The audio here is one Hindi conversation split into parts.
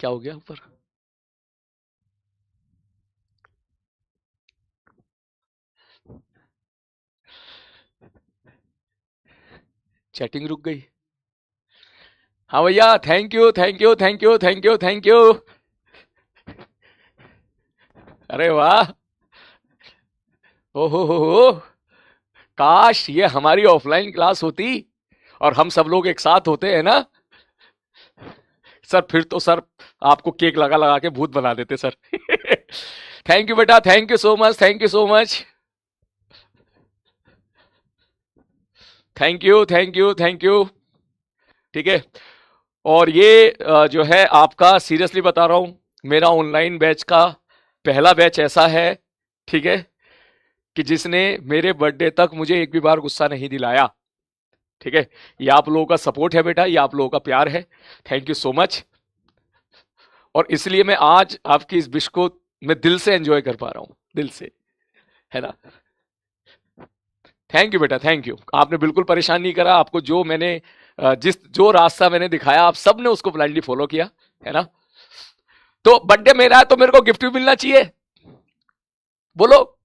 क्या हो गया ऊपर? चैटिंग रुक गई। हाँ भैया, thank you thank you thank you thank you thank you. अरे वाह। ओहो, काश ये हमारी ऑफलाइन क्लास होती और हम सब लोग एक साथ होते हैं ना सर, फिर तो सर आपको केक लगा लगा के भूत बना देते सर। थैंक यू बेटा, thank you so much, thank you so much. Thank you thank you thank you. ठीक है। और ये जो है आपका, सीरियसली बता रहा हूं, मेरा ऑनलाइन बैच का पहला बैच ऐसा है, ठीक है, कि जिसने मेरे बर्थडे तक मुझे एक भी बार गुस्सा नहीं दिलाया। ठीक है। ये आप लोगों का सपोर्ट है बेटा, ये आप लोगों का प्यार है। Thank you so much. और इसलिए मैं आज आपकी इस विश को मैं दिल से एंजॉय कर पा रहा हूं, दिल से, है ना। थैंक यू बेटा, थैंक यू। आपने बिल्कुल परेशान नहीं करा। आपको जो मैंने जिस जो रास्ता मैंने दिखाया, आप सब ने उसको ब्लाइंडली फॉलो किया, है ना। तो बर्थडे मेरा है तो मेरे को गिफ्ट भी मिलना चाहिए, बोलो।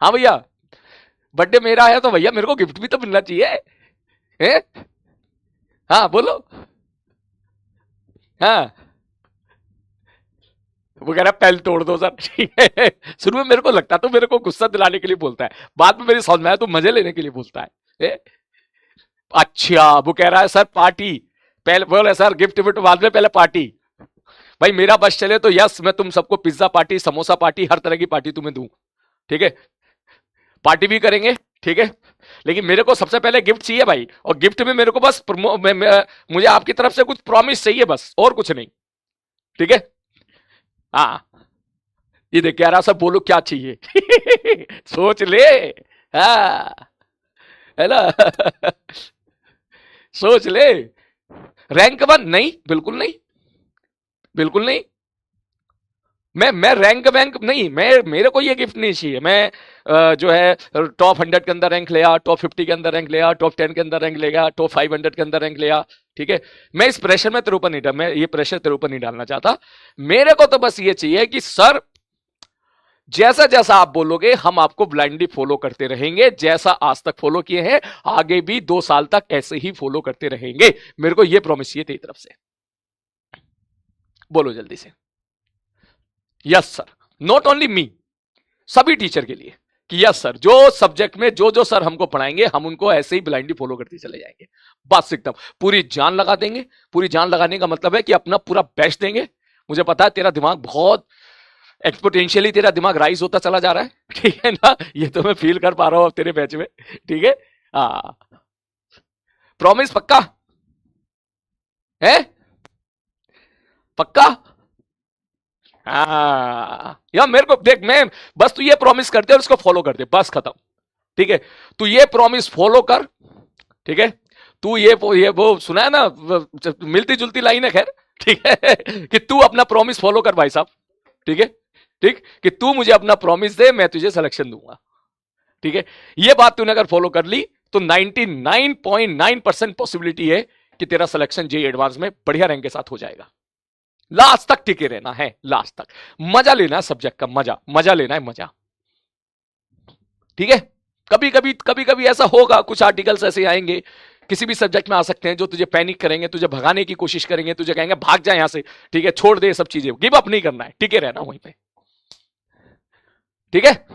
हाँ भैया, बर्थडे मेरा है तो भैया मेरे को गिफ्ट भी तो मिलना चाहिए, है? हाँ बोलो। हाँ, वो कह रहा है पहले तोड़ दो सर। ठीक है। शुरू में मेरे को लगता तो मेरे को गुस्सा दिलाने के लिए बोलता है, बाद में मेरी समझ में आया तो मजे लेने के लिए बोलता है। ए? अच्छा, वो कह रहा है सर पार्टी, पहले बोले सर गिफ्ट विफ्ट बाद में, पहले पार्टी। भाई मेरा बस चले तो यस, मैं तुम सबको पिज्जा पार्टी, समोसा पार्टी, हर तरह की पार्टी तुम्हें दूं। ठीक है, पार्टी भी करेंगे। ठीक है, लेकिन मेरे को सबसे पहले गिफ्ट चाहिए भाई, और गिफ्ट में मेरे को बस मुझे आपकी तरफ से कुछ प्रॉमिस चाहिए, बस और कुछ नहीं। ठीक है। हाँ, ये देख कह रहा सब बोलो क्या चाहिए। सोच ले। हाँ, है ना। सोच ले। रैंक वन नहीं, बिल्कुल नहीं, बिल्कुल नहीं। मैं रैंक वैंक नहीं, मैं मेरे को ये गिफ्ट नहीं चाहिए। मैं जो है टॉप 100 के अंदर रैंक ले आ, टॉप 50 के अंदर रैंक ले आ, टॉप 10 के अंदर रैंक ले आ, टॉप 500 के अंदर रैंक ले आ। ठीक है। मैं इस प्रेशर में तेरे ऊपर नहीं डाल, मैं ये प्रेशर तेरे ऊपर नहीं डालना चाहता। मेरे को तो बस ये चाहिए कि सर जैसा जैसा आप बोलोगे हम आपको ब्लाइंडली फॉलो करते रहेंगे, जैसा आज तक फॉलो किए हैं आगे भी 2 साल तक ऐसे ही फॉलो करते रहेंगे। मेरे को यह प्रॉमिस चाहिए तेरी तरफ से, बोलो जल्दी से। Yes sir. Not only me, सभी टीचर के लिए, कि यस सर, जो सब्जेक्ट में जो जो सर हमको पढ़ाएंगे हम उनको ऐसे ही ब्लाइंडली फॉलो करते चले जाएंगे। बस एकदम पूरी जान लगा देंगे। पूरी जान लगाने का मतलब है कि अपना पूरा बेस्ट देंगे। मुझे पता है तेरा दिमाग बहुत एक्सपोटेंशियली, तेरा दिमाग राइज होता चला जा रहा है। ठीक है ना, ये तो मैं फील कर पा रहा हूं अब तेरे बैच में। ठीक है। हाँ, प्रॉमिस पक्का है, पक्का। हाँ या मेरे को देख, मैं बस तू ये प्रॉमिस कर दे और उसको फॉलो कर दे, बस खत्म। ठीक है, तू ये प्रॉमिस फॉलो कर। ठीक है, तू ये वो सुना है ना, मिलती जुलती लाइन है खैर। ठीक है, कि तू अपना प्रॉमिस फॉलो कर भाई साहब। ठीक है, ठीक, कि तू मुझे अपना प्रॉमिस दे, मैं तुझे सिलेक्शन दूंगा। ठीक है, ये बात तूने अगर फॉलो कर ली तो 99.9% पॉसिबिलिटी है कि तेरा सिलेक्शन जे एडवांस में बढ़िया रैंक के साथ हो जाएगा। लास्ट तक टिके रहना है, लास्ट तक मजा लेना है सब्जेक्ट का, मजा मजा लेना है, मजा। ठीक है। कभी कभी ऐसा होगा, कुछ आर्टिकल्स ऐसे आएंगे किसी भी सब्जेक्ट में आ सकते हैं जो तुझे पैनिक करेंगे, तुझे भगाने की कोशिश करेंगे, तुझे कहेंगे भाग जा यहां से। ठीक है, छोड़ दे सब चीजें, गिव अप नहीं करना है, टिके रहना वहीं पे। ठीक है।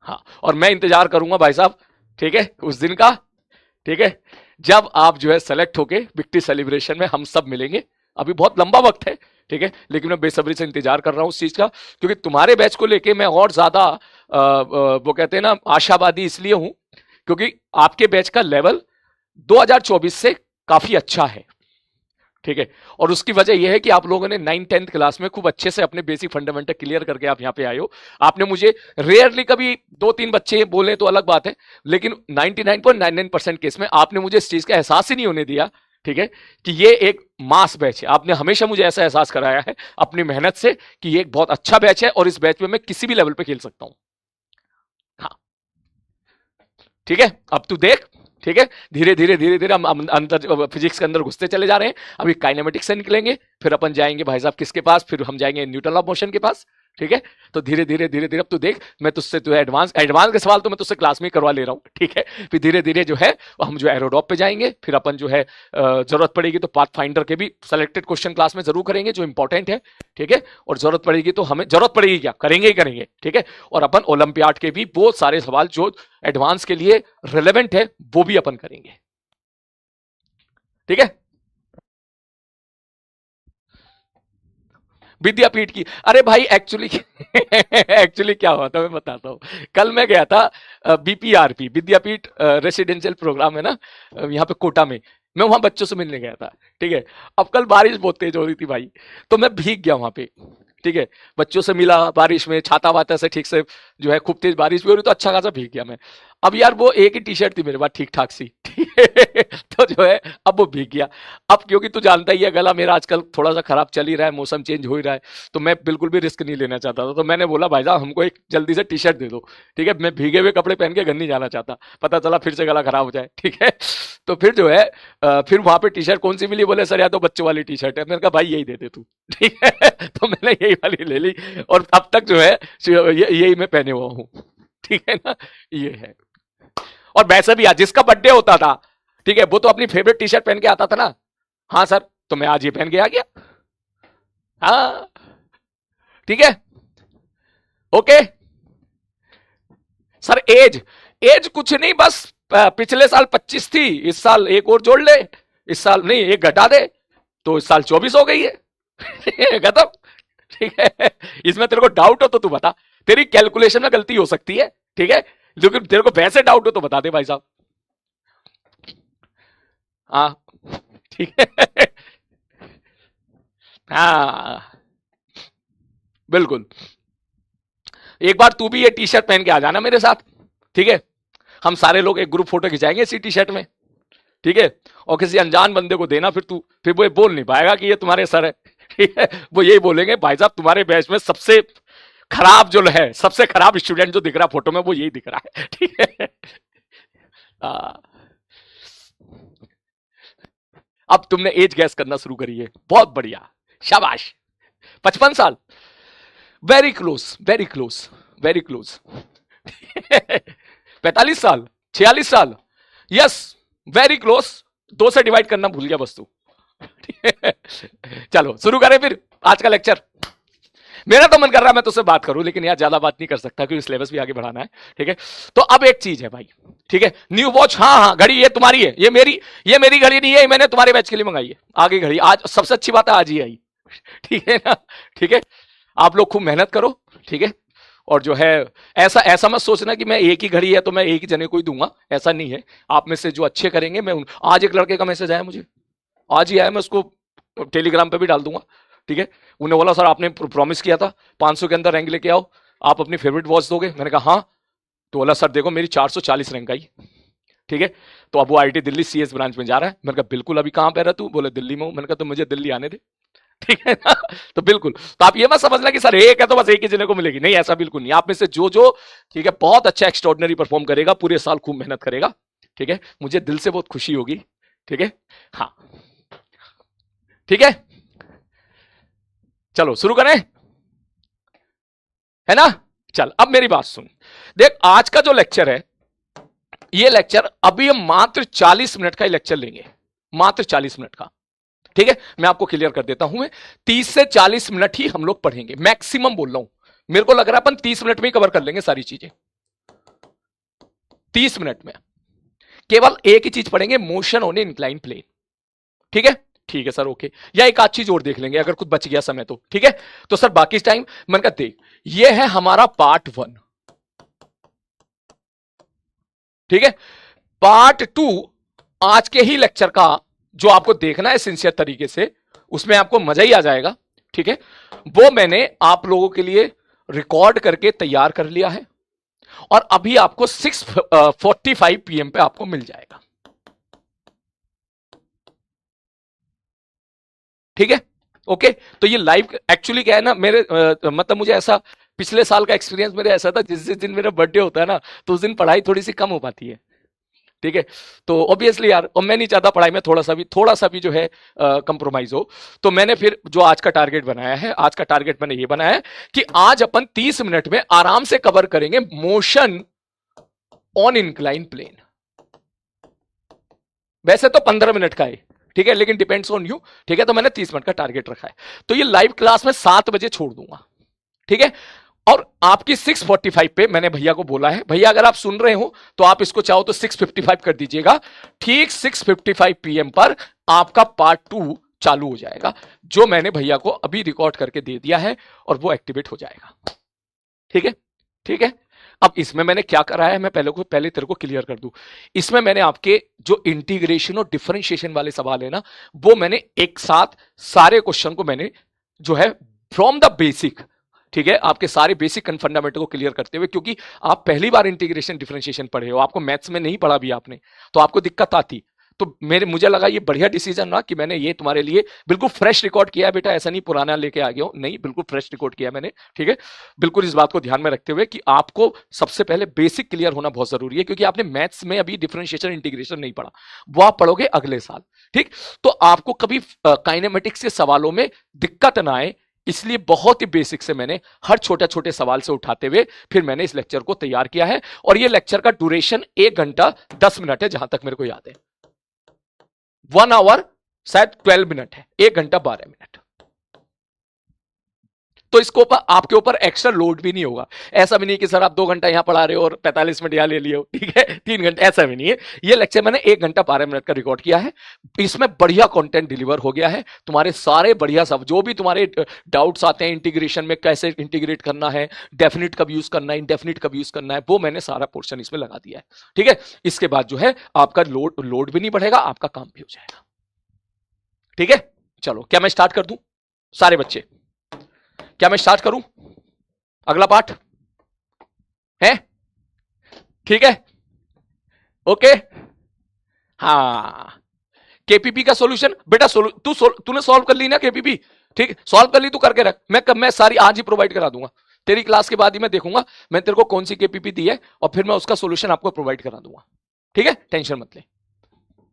हाँ, और मैं इंतजार करूंगा भाई साहब, ठीक है, उस दिन का। ठीक है, जब आप जो है सेलेक्ट होके विक्ट्री सेलिब्रेशन में हम सब मिलेंगे। अभी बहुत लंबा वक्त है, ठीक है, लेकिन मैं बेसब्री से इंतजार कर रहा हूं उस चीज का, क्योंकि तुम्हारे बैच को लेके मैं और ज्यादा वो कहते हैं ना आशावादी इसलिए हूं, क्योंकि आपके बैच का लेवल 2024 से काफी अच्छा है। ठीक है, और उसकी वजह यह है कि आप लोगों ने 9th-10th क्लास में खूब अच्छे से अपने बेसिक फंडामेंटल क्लियर करके आप यहां पे आए हो। आपने मुझे रेयरली कभी 2-3 बच्चे बोले तो अलग बात है, लेकिन 99.99% केस में आपने मुझे इस चीज का एहसास ही नहीं होने दिया। ठीक है, कि ये एक मास बैच है। आपने हमेशा मुझे ऐसा एहसास कराया है अपनी मेहनत से कि ये एक बहुत अच्छा बैच है और इस बैच में मैं किसी भी लेवल पे खेल सकता हूं। हाँ, ठीक है, अब तू देख, ठीक है, धीरे धीरे धीरे धीरे हम अंदर फिजिक्स के अंदर घुसते चले जा रहे हैं। अभी काइनेमेटिक्स से निकलेंगे, फिर अपन जाएंगे भाई साहब किसके पास, फिर हम जाएंगे न्यूटन ऑफ मोशन के पास। ठीक है, तो धीरे धीरे धीरे धीरे अब तू देख, मैं तुझसे जो है एडवांस एडवांस के सवाल तो मैं तुझसे क्लास में ही करवा ले रहा हूँ। ठीक है, फिर धीरे धीरे जो है हम जो एरोडॉप पे जाएंगे, फिर अपन जो है जरूरत पड़ेगी तो पाथ फाइंडर के भी सिलेक्टेड क्वेश्चन क्लास में जरूर करेंगे जो इंपॉर्टेंट है। ठीक है, और जरूरत पड़ेगी तो हमें जरूरत पड़ेगी क्या करेंगे ही करेंगे। ठीक है, और अपन ओलंपियाड के भी बहुत सारे सवाल जो एडवांस के लिए रिलेवेंट है वो भी अपन करेंगे। ठीक है, विद्यापीठ की, अरे भाई एक्चुअली एक्चुअली क्या हुआ था मैं बताता हूँ। कल मैं गया था बीपीआरपी, विद्यापीठ रेसिडेंशियल प्रोग्राम है ना यहाँ पे कोटा में, मैं वहां बच्चों से मिलने गया था। ठीक है, अब कल बारिश बहुत तेज हो रही थी भाई, तो मैं भीग गया वहां पे। ठीक है, बच्चों से मिला बारिश में, छाता वाता से ठीक से जो है, खूब तेज बारिश भी हो रही तो अच्छा खासा भीग गया मैं। अब यार वो एक ही टी शर्ट थी मेरे पास ठीक ठाक सी, ठीक है तो जो है अब वो भीग गया। अब क्योंकि तू जानता ही है गला मेरा आजकल थोड़ा सा खराब चल ही रहा है, मौसम चेंज हो ही रहा है, तो मैं बिल्कुल भी रिस्क नहीं लेना चाहता था। तो मैंने बोला भाई साहब हमको एक जल्दी से टी शर्ट दे दो। ठीक है, मैं भीगे हुए कपड़े पहन के घर नहीं जाना चाहता, पता चला फिर से गला खराब हो जाए। ठीक है, तो फिर जो है फिर वहां पे टी शर्ट कौन सी मिली, बोले सर या तो बच्चों वाली टी शर्ट है। मैंने कहा भाई यही दे दे तू। ठीक है, तो मैंने यही वाली ले ली और अब तक जो है यही मैं पहने हुआ हूँ। ठीक है ना, ये है। और वैसे भी आज जिसका बर्थडे होता था, ठीक है, वो तो अपनी फेवरेट टी शर्ट पहन के आता था ना। हाँ सर, तो मैं आज ये पहन के आ गया। हाँ ठीक है, ओके सर। एज एज कुछ नहीं, बस पिछले साल 25 थी, इस साल एक और जोड़ ले, इस साल नहीं एक घटा दे, तो इस साल 24 हो गई है खत्म। ठीक है, इसमें तेरे को डाउट हो तो तू बता, तेरी कैलकुलेशन में गलती हो सकती है। ठीक है, लेकिन तेरे को वैसे डाउट हो तो बता दे भाई साहब। हाँ ठीक है हाँ बिल्कुल, एक बार तू भी ये टी शर्ट पहन के आ जाना मेरे साथ। ठीक है, हम सारे लोग एक ग्रुप फोटो खिंचाएंगे इसी टी शर्ट में। ठीक है, और किसी अनजान बंदे को देना, फिर तू फिर वो ये बोल नहीं पाएगा कि ये तुम्हारे सर है। ठीक है, वो यही बोलेंगे भाई साहब तुम्हारे बैच में सबसे खराब जो है, सबसे खराब स्टूडेंट जो दिख रहा फोटो में वो यही दिख रहा है। ठीक है, आ, अब तुमने एज गैस करना शुरू करी है, बहुत बढ़िया, शाबाश। 55 साल, very close very close very close. 45 साल, 46 साल, यस वेरी क्लोज। 2 से डिवाइड करना भूल गया बस तू। चलो शुरू करें फिर आज का लेक्चर। मेरा तो मन कर रहा है मैं तुझसे बात करूं, लेकिन यार ज्यादा बात नहीं कर सकता क्योंकि सिलेबस भी आगे बढ़ाना है। ठीक है, तो अब एक चीज है भाई, ठीक है, न्यू वॉच, हाँ हाँ घड़ी ये तुम्हारी है, ये मेरी घड़ी नहीं है, मैंने तुम्हारे बैच के लिए मंगाई है। आगे घड़ी आज सबसे अच्छी बात है आज ही आई। ठीक है ना, ठीक है, आप लोग खूब मेहनत करो। ठीक है, और जो है ऐसा ऐसा मत सोचना कि मैं एक ही घड़ी है तो मैं एक ही जने को ही दूंगा, ऐसा नहीं है। आप में से जो अच्छे करेंगे मैं आज एक लड़के का मैसेज आया मुझे, आज ही आया, मैं उसको टेलीग्राम पे भी डाल दूंगा। ठीक है, उन्हें बोला सर आपने प्रॉमिस किया था 500 के अंदर रैंक लेके आओ, आप अपनी फेवरेट वॉच दोगे। मैंने कहा हाँ, तो बोला सर देखो मेरी 440 रैंक आई। ठीक है, तो अब वो आईटी दिल्ली सीएस ब्रांच में जा रहा है। मैंने कहा बिल्कुल, अभी कहां पे रहा तू, बोले दिल्ली में हूं। मैंने कहा तो मुझे दिल्ली आने दे। ठीक है ना, तो बिल्कुल, तो आप ये मत समझना कि सर एक है तो बस एक ही जने को मिलेगी, नहीं ऐसा बिल्कुल नहीं। आप में से जो जो ठीक है बहुत अच्छा एक्स्ट्रॉर्डिनरी परफॉर्म करेगा, पूरे साल खूब मेहनत करेगा, ठीक है, मुझे दिल से बहुत खुशी होगी। ठीक है, हाँ ठीक है, चलो शुरू करें, है ना। चल अब मेरी बात सुन, देख आज का जो लेक्चर है, ये लेक्चर अभी हम मात्र 40 मिनट का ही लेक्चर लेंगे, मात्र 40 मिनट का। ठीक है, मैं आपको क्लियर कर देता हूं, मैं 30 से 40 मिनट ही हम लोग पढ़ेंगे, मैक्सिमम बोल रहा हूं। मेरे को लग रहा है अपन 30 मिनट में ही कवर कर लेंगे सारी चीजें, 30 मिनट में। केवल एक ही चीज पढ़ेंगे, मोशन ऑन इंक्लाइन प्लेन। ठीक है, ठीक है सर, ओके, या एक आध चीज और देख लेंगे अगर कुछ बच गया समय तो। ठीक है, तो सर बाकी टाइम मन का देख, ये है हमारा पार्ट 1। ठीक है, पार्ट 2 आज के ही लेक्चर का जो आपको देखना है सिंसियर तरीके से, उसमें आपको मजा ही आ जाएगा। ठीक है, वो मैंने आप लोगों के लिए रिकॉर्ड करके तैयार कर लिया है और अभी आपको 6:45 PM पे आपको मिल जाएगा। ठीक है, ओके, तो ये लाइव एक्चुअली क्या है ना, मेरे मतलब मुझे ऐसा पिछले साल का एक्सपीरियंस मेरे ऐसा था, जिस दिन मेरा बर्थडे होता है ना तो उस दिन पढ़ाई थोड़ी सी कम हो पाती है। ठीक है। तो ऑब्वियसली यार, और मैं नहीं चाहता पढ़ाई में थोड़ा सा भी जो है कंप्रोमाइज हो। तो मैंने फिर जो आज का टारगेट बनाया है, आज का टारगेट मैंने ये बनाया है कि आज अपन 30 मिनट में आराम से कवर करेंगे मोशन ऑन इंक्लाइन प्लेन। वैसे तो 15 मिनट का है, ठीक है, लेकिन डिपेंड्स ऑन यू, ठीक है। तो मैंने 30 मिनट का टारगेट रखा है। तो ये लाइव क्लास में 7 बजे छोड़ दूंगा, ठीक है। और आपकी 6:45 पे मैंने भैया को बोला है, भैया अगर आप सुन रहे हो तो आप इसको चाहो तो 6:55 कर दीजिएगा। ठीक 6:55 पीएम पर आपका पार्ट 2 चालू हो जाएगा, जो मैंने भैया को अभी रिकॉर्ड करके दे दिया है, और वो एक्टिवेट हो जाएगा, ठीक है, ठीक है। अब इसमें मैंने क्या करा है, मैं पहले तेरे को क्लियर कर दूं। इसमें मैंने आपके जो इंटीग्रेशन और डिफरेंशिएशन वाले सवाल है ना, वो मैंने एक साथ सारे क्वेश्चन को मैंने जो है फ्रॉम द बेसिक, ठीक है, आपके सारे बेसिक फंडामेंटल को क्लियर करते हुए, क्योंकि आप पहली बार इंटीग्रेशन डिफरेंशिएशन पढ़े हो, आपको मैथ्स में नहीं पढ़ा भी आपने, तो आपको दिक्कत आती। तो मुझे लगा ये बढ़िया डिसीजन ना कि मैंने ये तुम्हारे लिए बिल्कुल फ्रेश रिकॉर्ड किया है बेटा, ऐसा नहीं पुराना लेके आ गया हूं, नहीं, बिल्कुल फ्रेश रिकॉर्ड किया मैंने, ठीक है। बिल्कुल इस बात को ध्यान में रखते हुए कि आपको सबसे पहले बेसिक क्लियर होना बहुत जरूरी है, क्योंकि आपने मैथ्स में अभी डिफरेंशिएशन इंटीग्रेशन नहीं पढ़ा, वो आप पढ़ोगे अगले साल, ठीक। तो आपको कभी काइनेमेटिक्स के सवालों में दिक्कत ना आए, इसलिए बहुत ही बेसिक से मैंने हर छोटे छोटे सवाल से उठाते हुए फिर मैंने इस लेक्चर को तैयार किया है। और ये लेक्चर का ड्यूरेशन 1 घंटा 10 मिनट है, जहां तक मेरे को याद है। 1 आवर शायद 12 मिनट है, 1 घंटा 12 मिनट। तो इसको आपके ऊपर एक्स्ट्रा लोड भी नहीं होगा। ऐसा भी नहीं कि सर आप 2 घंटा यहां पढ़ा रहे हो और 45 मिनट यहां ले लिए हो, ठीक है, 3 घंटे, ऐसा भी नहीं है। ये लेक्चर मैंने 1 घंटा 12 मिनट का रिकॉर्ड किया है। इसमें बढ़िया कंटेंट डिलीवर हो गया है, तुम्हारे सारे बढ़िया सब जो भी तुम्हारे डाउट्स आते हैं इंटीग्रेशन में, कैसे इंटीग्रेट करना है, डेफिनिट कब यूज करना है, इनडेफिनिट कब यूज करना है, वो मैंने सारा पोर्शन इसमें लगा दिया है, ठीक है। इसके बाद जो है आपका लोड भी नहीं बढ़ेगा, आपका काम भी हो जाएगा, ठीक है। चलो, क्या मैं स्टार्ट कर दूं सारे बच्चे? क्या मैं स्टार्ट करूं अगला पार्ट है? ठीक है, ओके। हाँ, केपीपी का सॉल्यूशन बेटा तूने सॉल्व कर ली ना केपीपी, ठीक, सॉल्व कर ली, तू करके रख। मैं सारी आज ही प्रोवाइड करा दूंगा, तेरी क्लास के बाद ही मैं देखूंगा मैं तेरे को कौन सी केपीपी दी है, और फिर मैं उसका सॉल्यूशन आपको प्रोवाइड करा दूंगा, ठीक है। टेंशन मत ले,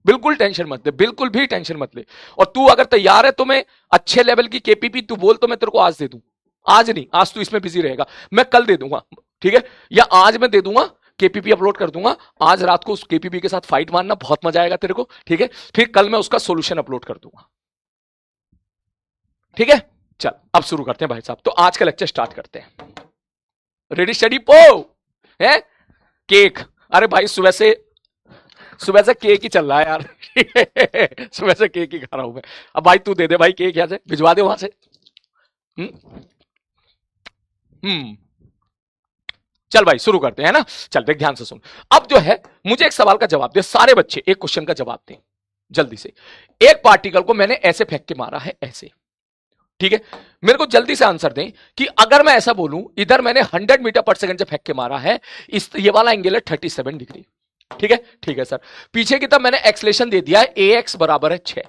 बिल्कुल टेंशन मत ले, बिल्कुल भी टेंशन मत ले। और तू अगर तैयार है तो मैं अच्छे लेवल की केपीपी तू बोल तो मैं तेरे को आज दे दूं। आज नहीं, आज तू इसमें बिजी रहेगा, मैं कल दे दूंगा, ठीक है, या आज मैं दे दूंगा, केपीपी अपलोड कर दूंगा। आज रात को उस केपीपी के साथ फाइट मारना, बहुत मजा आएगा तेरे को, ठीक है। फिर कल मैं उसका सॉल्यूशन अपलोड कर दूंगा, ठीक है। चल अब शुरू करते हैं भाई साहब, तो आज का लेक्चर स्टार्ट करते हैं। रेडी स्टडी पो है केक। अरे भाई सुबह से केक ही चल रहा है यार सुबह से केक ही खा रहा हूं मैं। अब भाई तू दे दे भाई केक, यहां से भिजवा दे वहां से। चल भाई शुरू करते हैं ना। चल देख ध्यान से सुन। अब जो है मुझे एक सवाल का जवाब दे, सारे बच्चे एक क्वेश्चन का जवाब दें जल्दी से। एक पार्टिकल को मैंने ऐसे फेंक के मारा है, ऐसे, ठीक है। मेरे को जल्दी से आंसर दें कि अगर मैं ऐसा बोलूं, इधर मैंने 100 मीटर पर सेकंड से फेंक के मारा है, इस ये वाला एंगल है 37 डिग्री, ठीक है, ठीक है सर। पीछे की तरफ मैंने एक्सलेशन दे दिया है, ax बराबर है 6।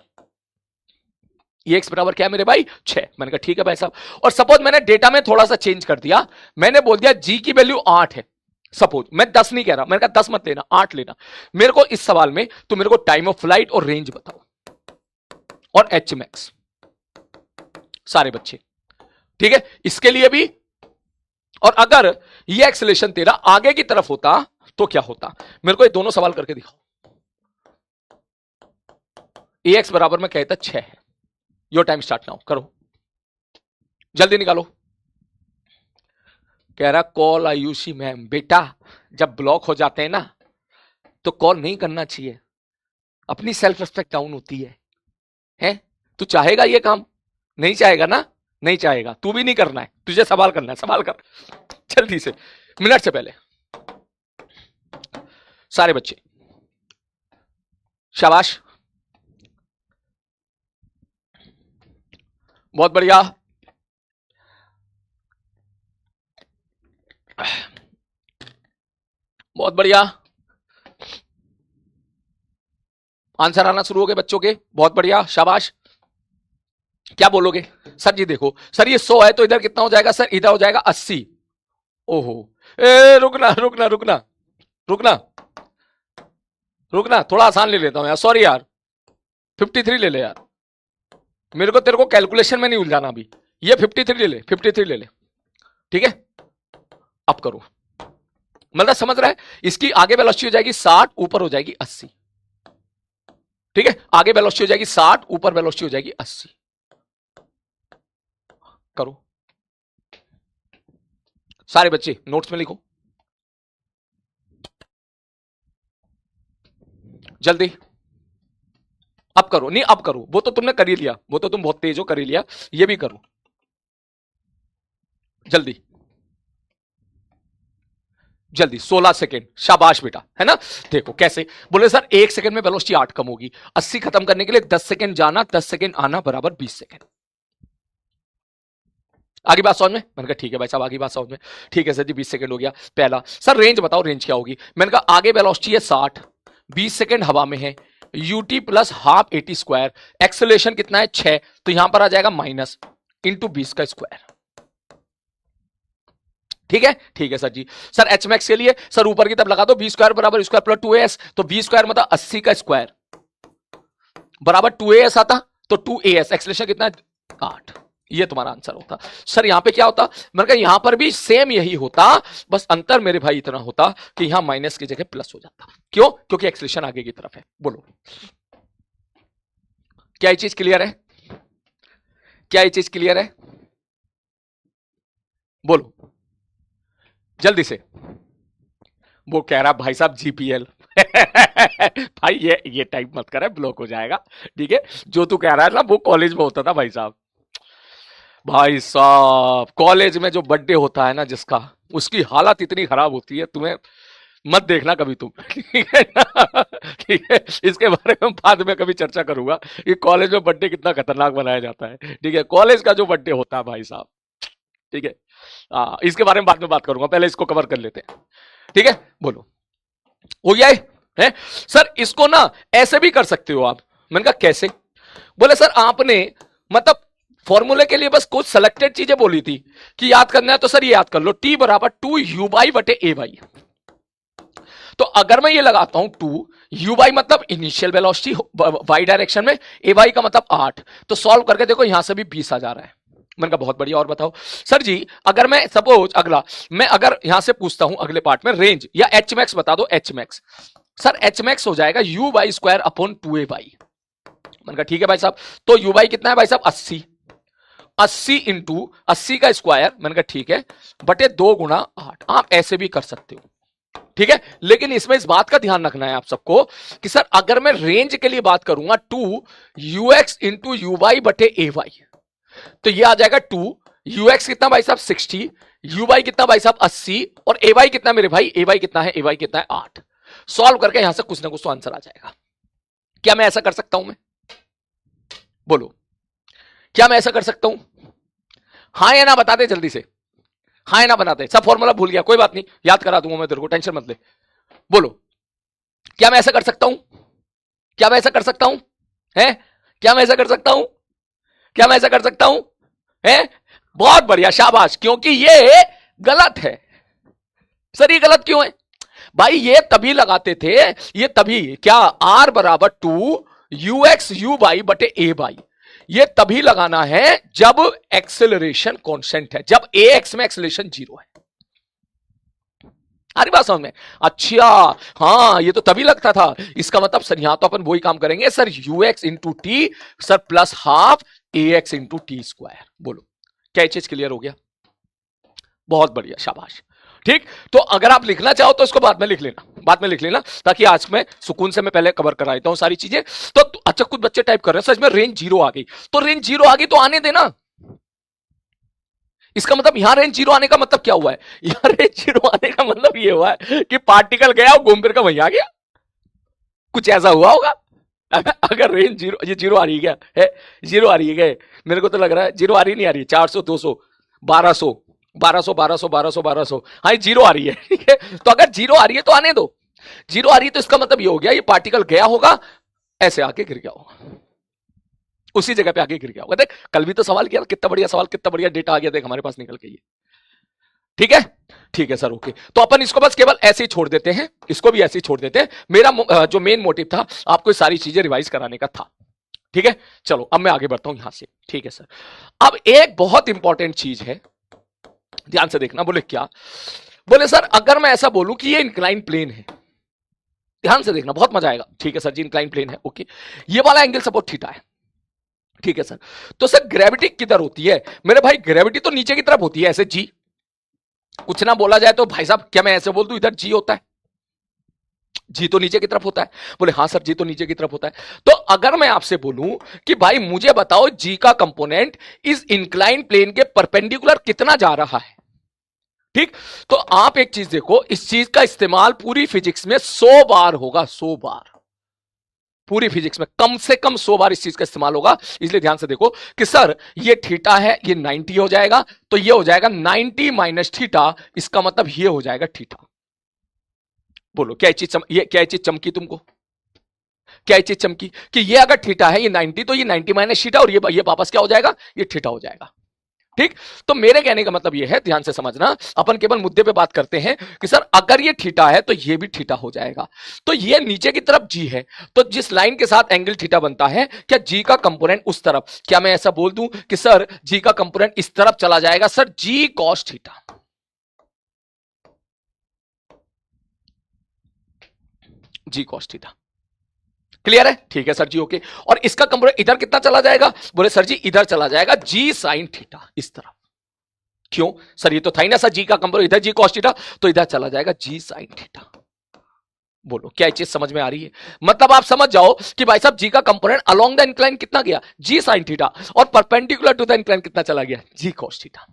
एक्स बराबर क्या है मेरे भाई? 6। मैंने कहा ठीक है भाई साहब। और सपोज मैंने डेटा में थोड़ा सा चेंज कर दिया, मैंने बोल दिया जी की वैल्यू 8 है। सपोज मैं 10 नहीं कह रहा, मैंने कहा 10 मत लेना, 8 लेना। मेरे को इस सवाल में तो मेरे को टाइम ऑफ फ्लाइट और रेंज बताओ और एच मैक्स, सारे बच्चे, ठीक है। इसके लिए भी, और अगर ये एक्सेलेरेशन तेरा आगे की तरफ होता तो क्या होता, मेरे को ये दोनों सवाल करके दिखाओ। एक्स बराबर में कहता 6 है। योर टाइम स्टार्ट नाउ, करो जल्दी निकालो। कह रहा कॉल आयुषी मैम, बेटा जब ब्लॉक हो जाते हैं ना तो कॉल नहीं करना चाहिए, अपनी सेल्फ रिस्पेक्ट डाउन होती है? तू चाहेगा ये काम? नहीं चाहेगा ना, नहीं चाहेगा, तू भी नहीं करना है, तुझे सवाल करना है, सवाल कर जल्दी से, मिनट से पहले। सारे बच्चे शाबाश, बहुत बढ़िया। बहुत बढ़िया, आंसर आना शुरू हो गए बच्चों के, बहुत बढ़िया, शाबाश। क्या बोलोगे? सर जी देखो सर, ये 100 है तो इधर कितना हो जाएगा सर? इधर हो जाएगा 80। ओहो, रुकना रुकना रुकना रुकना, रुकना, थोड़ा आसान ले लेता हूं यार, सॉरी यार, 53 ले ले यार, मेरे को तेरे को कैलकुलेशन में नहीं उलझाना अभी, ये 53 ले ले, 53 ले ले, ठीक है। अब करो, मतलब समझ रहा है, इसकी आगे वेलोसिटी हो जाएगी 60, ऊपर हो जाएगी 80, ठीक है, आगे वेलोसिटी हो जाएगी 60, ऊपर वेलोसिटी हो जाएगी 80। करो सारे बच्चे, नोट्स में लिखो जल्दी, अब करो, नहीं अब करो, वो तो तुमने कर ही लिया, वो तो तुम बहुत तेज हो, कर ही लिया, ये भी करो जल्दी जल्दी, 16 सेकेंड, शाबाश बेटा, है ना। देखो कैसे, बोले सर 1 सेकंड में वेलोसिटी 8 कम होगी, 80 खत्म करने के लिए 10 सेकंड जाना 10 सेकंड आना बराबर 20 सेकंड। आगे बात समझ में, मैंने कहा ठीक है भाई साहब, आगे बात समझ में, ठीक है सर जी, 20 सेकंड हो गया। पहला सर रेंज बताओ, रेंज क्या होगी, मैंने कहा आगे वेलोसिटी है 60, 20 सेकंड हवा में है, UT plus half 80 square, acceleration कितना है 6, तो यहां पर आ जाएगा माइनस इंटू 20 का स्क्वायर, ठीक है सर जी। सर एच मैक्स के लिए सर ऊपर की तरफ लगा दो, बी स्क्वायर बराबर स्क्वायर प्लस 2as, तो बी स्क्वायर मतलब 80 का स्क्वायर बराबर 2as आता, तो 2as, एक्सेलरेशन कितना है 8, ये तुम्हारा आंसर होता। सर यहां पे क्या होता, मैंने कहा यहां पर भी सेम यही होता, बस अंतर मेरे भाई इतना होता कि यहां माइनस की जगह प्लस हो जाता, क्यों, क्योंकि एक्सेलरेशन आगे की तरफ है। बोलो क्या ये चीज क्लियर है, क्या ये चीज क्लियर है, बोलो जल्दी से। वो कह रहा भाई साहब जीपीएल भाई ये टाइप मत करे, ब्लॉक हो जाएगा, ठीक है। जो तू कह रहा है ना वो कॉलेज में होता था भाई साहब, भाई साहब कॉलेज में जो बर्थडे होता है ना जिसका, उसकी हालत इतनी खराब होती है, तुम्हें मत देखना कभी तुम ठीक है ना, ठीक है, इसके बारे में बाद में कभी चर्चा करूंगा कि कॉलेज में बर्थडे कितना खतरनाक बनाया जाता है, ठीक है, कॉलेज का जो बर्थडे होता है भाई साहब, ठीक है। इसके बारे में बाद में बात करूंगा, पहले इसको कवर कर लेते हैं, ठीक है। बोलो हो गया है सर, इसको ना ऐसे भी कर सकते हो आप, मैंने कहा कैसे, बोले सर आपने मतलब फॉर्मूले के लिए बस कुछ सिलेक्टेड चीजें बोली थी कि याद करना है, तो सर ये याद कर लो, टी बराबर 2 यू बाई बटे ए बाई, तो अगर मैं ये लगाता हूं 2 यू बाई मतलब इनिशियल वेलोसिटी वाई डायरेक्शन में, ए बाई का मतलब 8, तो सॉल्व करके देखो यहां से भी 20 आ जा रहा है। मैंने कहा बहुत बढ़िया, और बताओ सर जी, अगर मैं सपोज अगला, मैं अगर यहां से पूछता हूं अगले पार्ट में रेंज या एच मैक्स बता दो, H max, sir H max हो जाएगा you by square upon 2a by, मैंने कहा ठीक है भाई साहब, तो यू बाई कितना है भाई साहब 80, 80 इंटू 80 का स्क्वायर, मैंने कहा ठीक है, बटे 2 गुणा 8, आप ऐसे भी कर सकते हो, ठीक है। लेकिन इसमें इस बात का ध्यान रखना है आप सबको कि सर अगर मैं रेंज के लिए बात करूंगा 2 यूएक्स इंटू यू बाई बटे ए वाई, तो ये आ जाएगा 2 यूएक्स कितना भाई साहब 60, यू बाई कितना भाई साहब 80, और ए वाई कितना मेरे भाई, ए वाई कितना है, ए वाई कितना है 8, सॉल्व करके यहां से कुछ ना कुछ तो आंसर आ जाएगा। क्या मैं ऐसा कर सकता हूं, मैं बोलो क्या मैं ऐसा कर सकता हूं, हाँ या ना बता दे जल्दी से, हाँ या ना बता दे, सब फॉर्मूला भूल गया कोई बात नहीं, याद करा दूंगा मैं तेरे को, टेंशन मत ले, बोलो क्या मैं ऐसा कर सकता हूं, क्या मैं ऐसा कर सकता हूं, है क्या मैं ऐसा कर सकता हूं, क्या मैं ऐसा कर सकता हूं, है बहुत बढ़िया शाबाश, क्योंकि ये गलत है। सर ये गलत क्यों है भाई, ये तभी लगाते थे, ये तभी क्या, आर बराबर 2 यूएक्स यू बाई बटे ए बाई, ये तभी लगाना है जब एक्सेलरेशन कांस्टेंट है, जब ए एक्स में एक्सेलरेशन 0 है। अरे बात समझ में, अच्छा हाँ ये तो तभी लगता था, इसका मतलब सर यहां तो अपन वही काम करेंगे sir, you x into T sir plus half A x into T square. बोलो क्या ये चीज क्लियर हो गया, बहुत बढ़िया शाबाश, ठीक। तो अगर आप लिखना चाहो तो इसको बाद में लिख लेना, बाद में लिख लेना, ताकि आज में सुकून से मैं पहले कवर करा देता हूं सारी चीजें। तो अच्छा कुछ बच्चे टाइप कर रहे हैं सर में रेंज 0 आ गई, तो रेंज 0 आ गई तो आने देना, इसका मतलब यहां रेंज 0 आने का मतलब क्या हुआ है, यहां रेंज 0 आने का मतलब ये हुआ है कि पार्टिकल गया और घूम फिर का वहीं आ गया, कुछ ऐसा हुआ होगा। अगर रेंज 0, ये 0 आ रही है क्या है, 0 आ रही है क्या, मेरे को तो लग रहा है 0 आ रही नहीं आ रही, 400 200 1200 1200 1200 1200 1200, हाँ 0 आ रही है, ठीक है। तो अगर 0 आ रही है तो आने दो, 0 आ रही है तो इसका मतलब ये हो गया ये पार्टिकल गया होगा, ऐसे आके गिर गया होगा, उसी जगह पे आके गिर गया होगा। देख कल भी तो सवाल किया, कितना बढ़िया सवाल, कितना बढ़िया डेटा आ गया, देख हमारे पास निकल के ये, ठीक है, ठीक है सर, ओके। तो अपन इसको बस केवल ऐसे ही छोड़ देते हैं, इसको भी ऐसे ही छोड़ देते हैं। मेरा जो मेन मोटिव था आपको सारी चीजें रिवाइज कराने का था। ठीक है, चलो अब मैं आगे बढ़ता हूं यहां से। ठीक है सर, अब एक बहुत इंपॉर्टेंट चीज है, ध्यान से देखना। बोले क्या? बोले सर अगर मैं ऐसा बोलूं कि ये इंक्लाइन प्लेन है, ध्यान से देखना, बहुत मजा आएगा। ठीक है सर जी, इंक्लाइन प्लेन है, ओके। ये वाला एंगल सपोज थीटा है, ठीक है सर। तो सर ग्रेविटी किधर होती है मेरे भाई? ग्रेविटी तो नीचे की तरफ होती है, ऐसे जी। कुछ ना बोला जाए तो भाई साहब, क्या मैं ऐसे बोल दूं इधर जी होता है? जी तो नीचे की तरफ होता है। बोले हाँ सर, जी तो नीचे की तरफ होता है। तो अगर मैं आपसे बोलूं कि भाई मुझे बताओ जी का कंपोनेंट इस इंक्लाइन प्लेन के परपेंडिकुलर कितना जा रहा है, ठीक? तो आप एक चीज देखो, इस चीज का इस्तेमाल पूरी फिजिक्स में 100 बार होगा, 100 बार। पूरी फिजिक्स में कम से कम 100 बार इस चीज का इस्तेमाल होगा। इसलिए ध्यान से देखो कि सर ये थीटा है, ये 90 हो जाएगा, तो ये हो जाएगा 90 माइनस थीटा, इसका मतलब ये हो जाएगा थीटा। बोलो क्या ये क्या चीज चमकी तुमको? क्या चीज चमकी कि ये अगर थीटा है, ये 90, तो ये 90 माइनस थीटा, और ये वापस क्या हो जाएगा? ये थीटा हो जाएगा। ठीक? तो मेरे कहने का मतलब ये है, ध्यान से समझना, अपन केवल मुद्दे पे बात करते हैं कि सर अगर ये थीटा है तो ये भी थीटा हो जाएगा। तो ये नीचे की तरफ जी है, तो जिस लाइन के साथ एंगल थीटा बनता है, क्या जी का कंपोनेंट उस तरफ, क्या मैं ऐसा बोल दूं कि सर जी का कंपोनेंट इस तरफ चला जाएगा? सर जी कॉस थीटा, जी कॉस थीटा। क्लियर है? ठीक है सर जी, ओके। और इसका कंपोनेंट इधर कितना चला जाएगा? बोले सर जी इधर चला जाएगा जी साइन थीटा, इस तरफ। क्यों सर? ये तो था ही ना सर, जी का कंपोनेंट इधर जी कॉस थीटा, तो इधर चला जाएगा जी साइन थीटा। बोलो क्या चीज समझ में आ रही है? मतलब आप समझ जाओ कि भाई साहब जी का कंपोनेंट अलोंग द इंक्लाइन कितना गया? जी साइन थीटा, और परपेंडिकुलर टू द इंक्लाइन कितना चला गया? जी कॉस थीटा।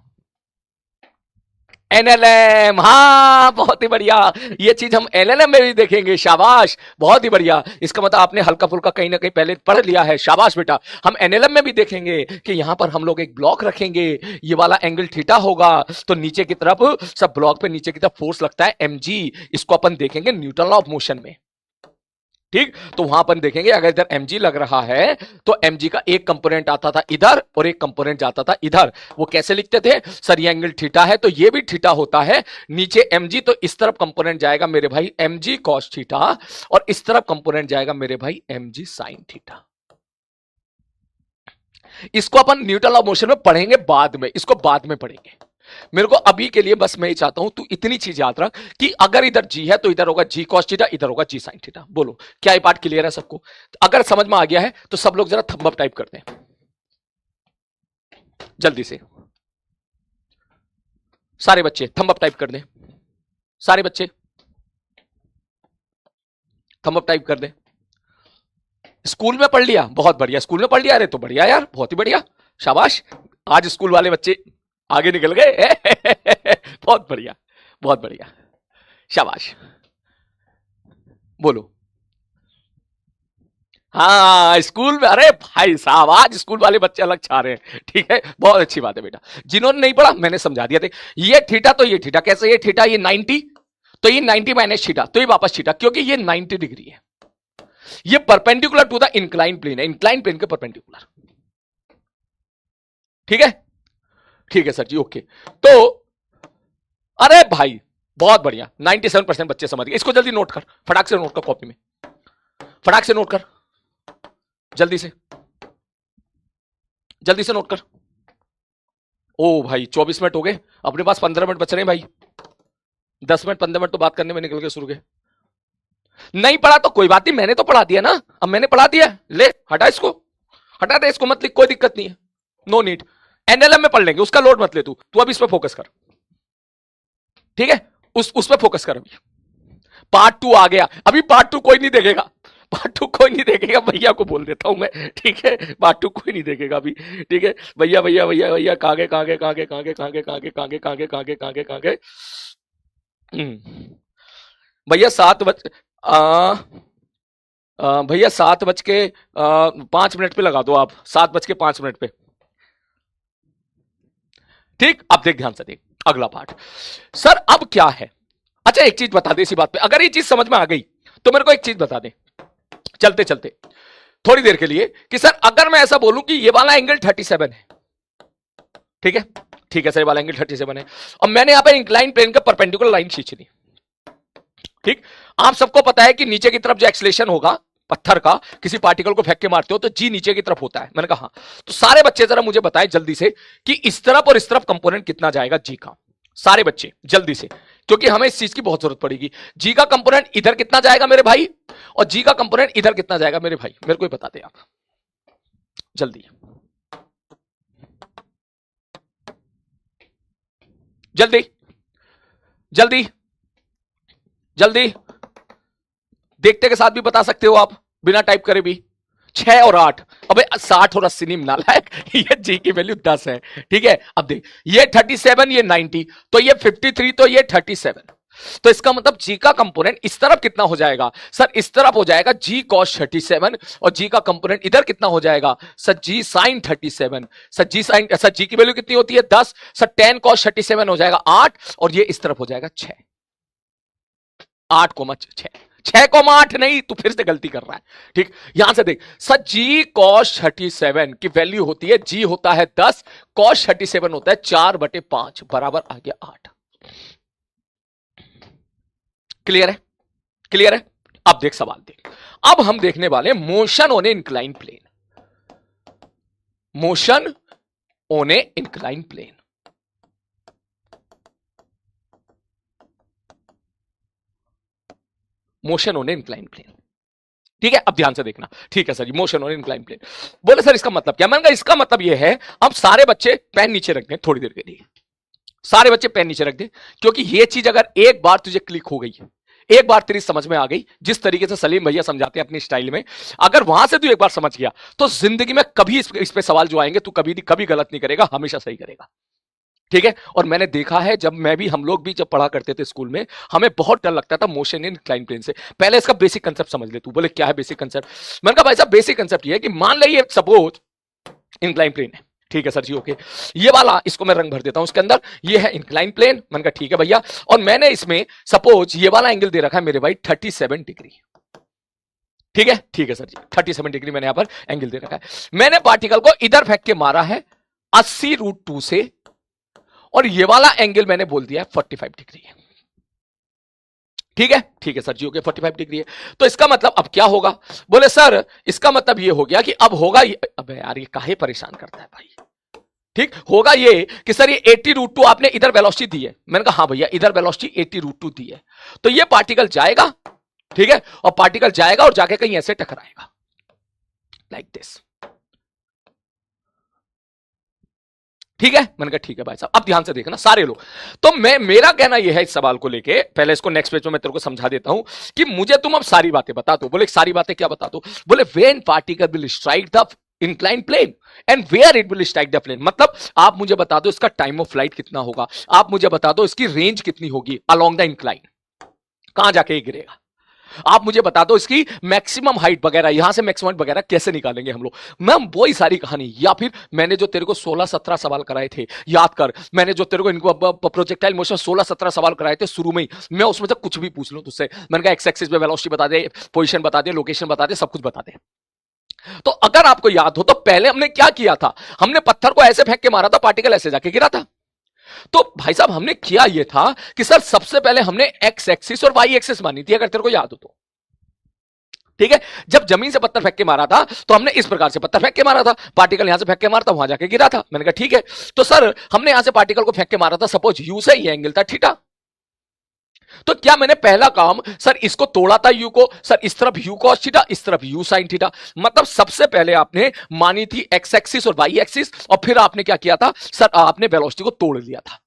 एनएलएम, हाँ बहुत ही बढ़िया, ये चीज हम एलएलएम में भी देखेंगे। शाबाश, बहुत ही बढ़िया। इसका मतलब आपने हल्का फुल्का कहीं ना कहीं पहले पढ़ लिया है। शाबाश बेटा। हम एनएलएम में भी देखेंगे कि यहां पर हम लोग एक ब्लॉक रखेंगे, ये वाला एंगल थीटा होगा, तो नीचे की तरफ सब ब्लॉक पे नीचे की तरफ फोर्स लगता है mg, इसको अपन देखेंगे न्यूटन लॉ ऑफ मोशन में। ठीक? तो वहां अपन देखेंगे अगर इधर mg लग रहा है, तो mg का एक कंपोनेंट आता था इधर और एक कंपोनेंट जाता था इधर। वो कैसे लिखते थे? सर ये एंगल थीटा है तो ये भी थीटा होता है, नीचे mg, तो इस तरफ कंपोनेंट जाएगा मेरे भाई mg cos थीटा, और इस तरफ कंपोनेंट जाएगा मेरे भाई mg sin थीटा। इसको अपन न्यूटन लॉ ऑफ मोशन में पढ़ेंगे बाद में, इसको बाद में पढ़ेंगे। मेरे को अभी के लिए बस मैं ही चाहता हूं तू इतनी चीज याद रख कि अगर इधर जी है तो इधर होगा जी कॉस थीटा, इधर होगा जी साइन थीटा। बोलो क्या ये पार्ट क्लियर है सबको? अगर समझ में आ गया है तो सब लोग जरा थंब अप टाइप कर दें जल्दी से। सारे बच्चे थंब अप टाइप कर दें, सारे बच्चे थंब अप टाइप कर दें। स्कूल में पढ़ लिया? बहुत बढ़िया, स्कूल में पढ़ लिया। अरे तो बढ़िया यार, बहुत ही बढ़िया, शाबाश। आज स्कूल वाले बच्चे आगे निकल गए बहुत बढ़िया, बहुत बढ़िया, शाबाश। बोलो हाँ स्कूल में। अरे भाई साहब आज स्कूल वाले बच्चे अलग छा रहे हैं, ठीक है, बहुत अच्छी बात है बेटा। जिन्होंने नहीं पढ़ा मैंने समझा दिया। देख ये थीटा तो ये थीटा कैसे? ये थीटा, ये 90, तो ये 90 माइनस थीटा, तो ये वापस थीटा, क्योंकि ये 90 डिग्री है, ये perpendicular to the incline plane है, इंक्लाइन प्लेन के परपेंडिकुलर। ठीक है, ठीक है सर जी, ओके। तो अरे भाई बहुत बढ़िया, 97% बच्चे समझ गए। इसको जल्दी नोट कर, फटाक से नोट कर कॉपी में, फटाक से नोट कर, जल्दी से, जल्दी से नोट कर। ओ भाई 24 मिनट हो गए, अपने पास 15 मिनट बच रहे हैं भाई। 10 मिनट 15 मिनट तो बात करने में निकल के शुरू गए। नहीं पढ़ा तो कोई बात नहीं, मैंने तो पढ़ा दिया ना, अब मैंने पढ़ा दिया, ले हटा इसको, हटा दे इसको, मत लिख, कोई दिक्कत नहीं है, नो नीड। एनएलएम में पढ़ लेंगे, उसका लोड मत ले तू अब इस पे फोकस कर। ठीक है, उस पे फोकस कर। अभी पार्ट 2 आ गया, अभी पार्ट 2 कोई नहीं देखेगा, पार्ट 2 कोई नहीं देखेगा, भैया को बोल देता हूं मैं, ठीक है, पार्ट 2 कोई नहीं देखेगा अभी। ठीक है भैया, भैया भैया भैया, कागे कागे कागे कागे कागे कागे कागे कागे कागे कागे कागे। भैया 7 बज भैया 7:05 पे लगा दो आप, 7:05 पे। ठीक, अब देख ध्यान से देख अगला पार्ट। सर अब क्या है? अच्छा एक चीज बता दे इसी बात पे, अगर ये चीज समझ में आ गई तो मेरे को एक चीज बता दे चलते चलते थोड़ी देर के लिए कि सर अगर मैं ऐसा बोलूं कि ये वाला एंगल 37 है, ठीक है, ठीक है सर, ये वाला एंगल 37 है। और मैंने यहां पर इंक्लाइन प्लेन के परपेंडिकुलर लाइन खींचनी। ठीक, आप सबको पता है कि नीचे की तरफ जो एक्सलेशन होगा पत्थर का, किसी पार्टिकल को फेंक के मारते हो तो जी नीचे की तरफ होता है। मैंने कहा तो सारे बच्चे जरा मुझे बताएं जल्दी से कि इस तरफ और इस तरफ कंपोनेंट कितना जाएगा जी का। सारे बच्चे जल्दी से, क्योंकि हमें इस चीज की बहुत जरूरत पड़ेगी। जी का कंपोनेंट इधर कितना जाएगा मेरे भाई, और जी का कंपोनेंट इधर कितना जाएगा मेरे भाई, मेरे को बता दे आप जल्दी जल्दी जल्दी जल्दी। देखते के साथ भी बता सकते हो आप, बिना टाइप करे भी। 6 और 8, अबे 60 और 80 नहीं नालायक, ये जी की वैल्यू 10 है। ठीक है, अब देख ये 37, ये 90, तो ये 53, तो ये 37। तो इसका मतलब जी का कंपोनेंट इस तरफ कितना हो जाएगा सर, इस तरफ हो जाएगा जी cos 37, और जी का कंपोनेंट इधर कितना हो जाएगा सर, जी sin 37। सर जी की वैल्यू कितनी होती है 10, सर tan cos 37 हो जाएगा 8, और ये इस तरफ हो जाएगा 6। 8,6, 6,8 नहीं, तू फिर से गलती कर रहा है। ठीक, यहां से देख सर, जी cos 37 की वैल्यू होती है, जी होता है 10, cos 37 होता है 4/5, बराबर आ गया 8। क्लियर है, क्लियर है। अब देख सवाल देख, अब हम देखने वाले motion on a incline plane. Motion on a incline plane, motion on a incline plane. ठीक है, अब ध्यान से देखना। ठीक है sir ji, motion on incline plane. बोले सर इसका मतलब क्या, मैंने कहा इसका मतलब यह है, अब सारे बच्चे पेन नीचे रख दें थोड़ी देर के लिए, सारे बच्चे पेन नीचे रख दें, क्योंकि यह चीज अगर एक बार तुझे क्लिक हो गई है, एक बार तेरी समझ में आ गई, जिस तरीके से सलीम भैया समझाते हैं अपनी स्टाइल में, अगर वहां से तू एक बार समझ गया तो जिंदगी में कभी इस पे सवाल जो आएंगे तू कभी कभी गलत नहीं करेगा, हमेशा सही करेगा। ठीक है, और मैंने देखा है जब मैं भी, हम लोग भी जब पढ़ा करते थे स्कूल में, हमें बहुत डर लगता था मोशन इन इंक्लाइन प्लेन से। पहले इसका बेसिक कंसेप्ट समझ ले। तू बोले क्या है बेसिक कंसेप्ट, मैंने कहा भाई साहब बेसिक कंसेप्ट ये है कि मान लीजिए सपोज इंक्लाइन प्लेन है। ठीक है सर जी, ओके, ये वाला इसको मैं रंग भर देता हूं इसके अंदर, ये है इंक्लाइन प्लेन। मैंने कहा ठीक है भैया, और मैंने इसमें सपोज ये वाला एंगल दे रखा है मेरे भाई 37 डिग्री। ठीक है सर जी, 37 डिग्री मैंने यहां पर एंगल दे रखा है। मैंने पार्टिकल को इधर फेंक के मारा है 80√2 से, और ये वाला एंगल मैंने बोल दिया है 45 डिग्री है। ठीक है सर जी, ओके 45 डिग्री है। तो इसका मतलब अब क्या होगा, बोले सर इसका मतलब ये हो गया कि अब होगा ये, अबे यार ये काहे परेशान करता है भाई। ठीक, होगा ये कि सर ये 80√2 आपने इधर वेलोसिटी दी है। मैंने कहा हाँ भैया इधर वेलोसिटी 80√2 दी है, तो ये पार्टिकल जाएगा, ठीक है, और पार्टिकल जाएगा और जाके कहीं ऐसे टकराएगा लाइक दिस। ठीक है, मैंने कहा ठीक है भाई साहब, अब ध्यान से देखना सारे लोग। तो मेरा कहना यह है इस सवाल को लेके, पहले इसको नेक्स्ट पेज में मैं तेरे को समझा देता हूं कि मुझे तुम अब सारी बातें बता दो। बोले सारी बातें क्या बता दो, बोले when particle will strike the incline plane and where it will strike the plane. मतलब आप मुझे बता दो इसका टाइम ऑफ फ्लाइट कितना होगा, आप मुझे बता दो इसकी रेंज कितनी होगी अलोंग द इंक्लाइन, कहां जाके गिरेगा, आप मुझे बता दो इसकी मैक्सिमम हाइट वगैरह, यहां से मैक्सिमम हाइट वगैरह कैसे निकालेंगे हम लोग। मैम वही सारी कहानी, या फिर मैंने जो तेरे को 16-17 सवाल कराए थे याद कर, मैंने जो तेरे को इनको प्रोजेक्टाइल मोशन 16-17 सवाल कराए थे शुरू में ही, मैं उसमें से कुछ भी पूछ लूं तुझसे, मैंने कहा एक्स एक्सिस पे वेलोसिटी बता दे, पोजीशन बता दे, लोकेशन बता दे, सब कुछ बता दे। तो अगर आपको याद हो तो पहले हमने क्या किया था, हमने पत्थर को ऐसे फेंक के मारा था, पार्टिकल ऐसे जाके गिरा था। तो भाई साहब हमने किया यह था कि सर सबसे पहले हमने एक्स एक्सिस और वाई एक्सिस मानी थी, अगर तेरे को याद हो तो। ठीक है, जब जमीन से पत्थर फेंक के मारा था तो हमने इस प्रकार से पत्थर फेंक के मारा था, पार्टिकल यहां से फेंक के मारा था, वहां जाके गिरा था। मैंने कहा ठीक है, तो सर हमने यहां से पार्टिकल को फेंक के मारा था, सपोज यू से ये एंगल था थीटा, तो क्या मैंने पहला काम सर इसको तोड़ा था यू को, सर इस तरफ यू cos थीटा, इस तरफ यू sin थीटा। मतलब सबसे पहले आपने मानी थी एक्स एक्सिस और वाई एक्सिस, और फिर आपने क्या किया था सर, आपने वेलोसिटी को तोड़ लिया था।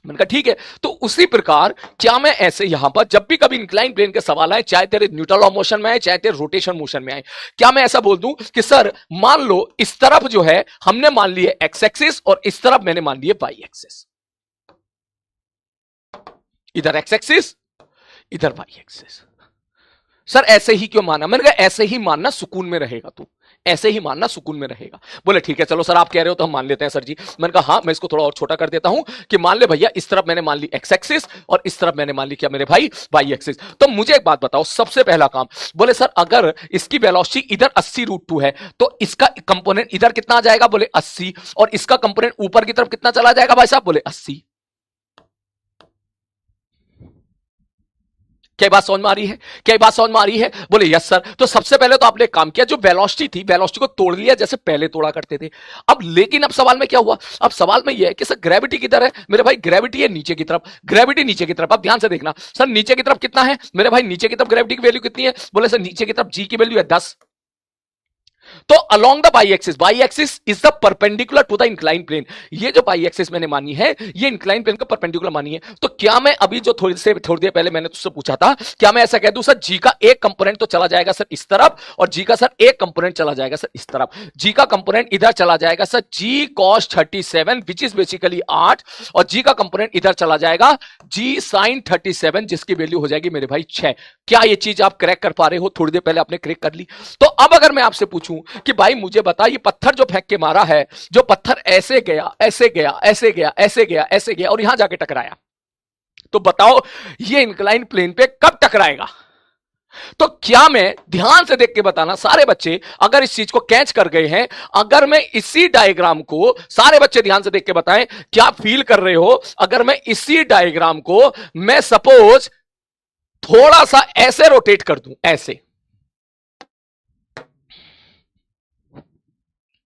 मैंने कहा ठीक है, तो उसी प्रकार क्या मैं ऐसे यहां पर जब भी कभी इंक्लाइन प्लेन के सवाल आए, चाहे तेरे न्यूट्रल ऑफ मोशन में आए चाहे तेरे रोटेशन मोशन में आए, क्या मैं ऐसा बोल दूं कि सर मान लो इस तरफ जो है हमने मान लिए एक्स एक्सिस और इस तरफ मैंने मान लिए वाई एक्सिस, इधर एक्स एक्सिस इधर वाई एक्सिस। सर ऐसे ही क्यों माना, मैंने कहा ऐसे ही मानना सुकून में रहेगा तू, ऐसे ही मानना सुकून में रहेगा। बोले ठीक है चलो सर आप कह रहे हो तो हम मान लेते हैं सर जी। मैंने कहा हाँ, मैं इसको थोड़ा और छोटा कर देता हूं कि मान ले भैया इस तरफ मैंने मान ली एक्स एक्सिस और इस तरफ मैंने मान ली क्या मेरे भाई वाई एक्सिस। तो मुझे एक बात बताओ, सबसे पहला काम, बोले सर अगर इसकी वेलोसिटी इधर 80√2 है तो इसका कंपोनेंट इधर कितना आ जाएगा? बोले 80, और इसका कंपोनेंट ऊपर की तरफ कितना चला जाएगा भाई साहब? बोले 80। क्या बात समझ में आ रही है? क्या बात समझ में आ रही है? बोले यस सर। तो सबसे पहले तो आपने एक काम किया, जो वेलोसिटी थी वेलोसिटी को तोड़ लिया जैसे पहले तोड़ा करते थे। अब लेकिन अब सवाल में क्या हुआ? अब सवाल में यह है कि सर ग्रेविटी किधर है मेरे भाई? ग्रेविटी है नीचे की तरफ, ग्रेविटी नीचे की तरफ। अब ध्यान से देखना सर, नीचे की तरफ कितना है मेरे भाई? नीचे की तरफ ग्रेविटी की वैल्यू कितनी है? बोले सर नीचे की तरफ जी की वैल्यू है 10। तो along the Y axis is the perpendicular to the incline plane. ये जो बाई एक्सिस मैंने मानी है ये इंक्लाइन प्लेन का परपेंडिकुलर मानी है। तो क्या मैं अभी जो थोड़ी देर पहले मैंने तुझसे पूछा था, क्या मैं ऐसा कह दूं सर जी का एक कंपोनेंट तो चला जाएगा सर इस तरफ, और जी का सर एक कंपोनेंट चला जाएगा सर इस तरफ। जी का कंपोनेंट इधर चला जाएगा sir ji cos 37 which is basically 8, और जी का कंपोनेंट इधर चला जाएगा जी sin 37 जिसकी वैल्यू हो जाएगी मेरे भाई 6। क्या ये चीज आप क्रैक कर पा रहे हो? थोड़ी देर पहले आपने क्रैक कर ली। तो अब अगर मैं आपसे पूछूं कि भाई मुझे बता, ये पत्थर जो फेंक के मारा है, जो पत्थर ऐसे गया ऐसे गया ऐसे गया ऐसे गया ऐसे गया और यहां जाके टकराया, तो बताओ ये इंक्लाइन प्लेन पे कब टकराएगा? तो क्या मैं, ध्यान से देख के बताना सारे बच्चे अगर इस चीज को कैच कर गए हैं, अगर मैं इसी डायग्राम को, सारे बच्चे ध्यान से देख के बताएं क्या फील कर रहे हो, अगर मैं इसी डायग्राम को मैं सपोज थोड़ा सा ऐसे रोटेट कर दूं, ऐसे,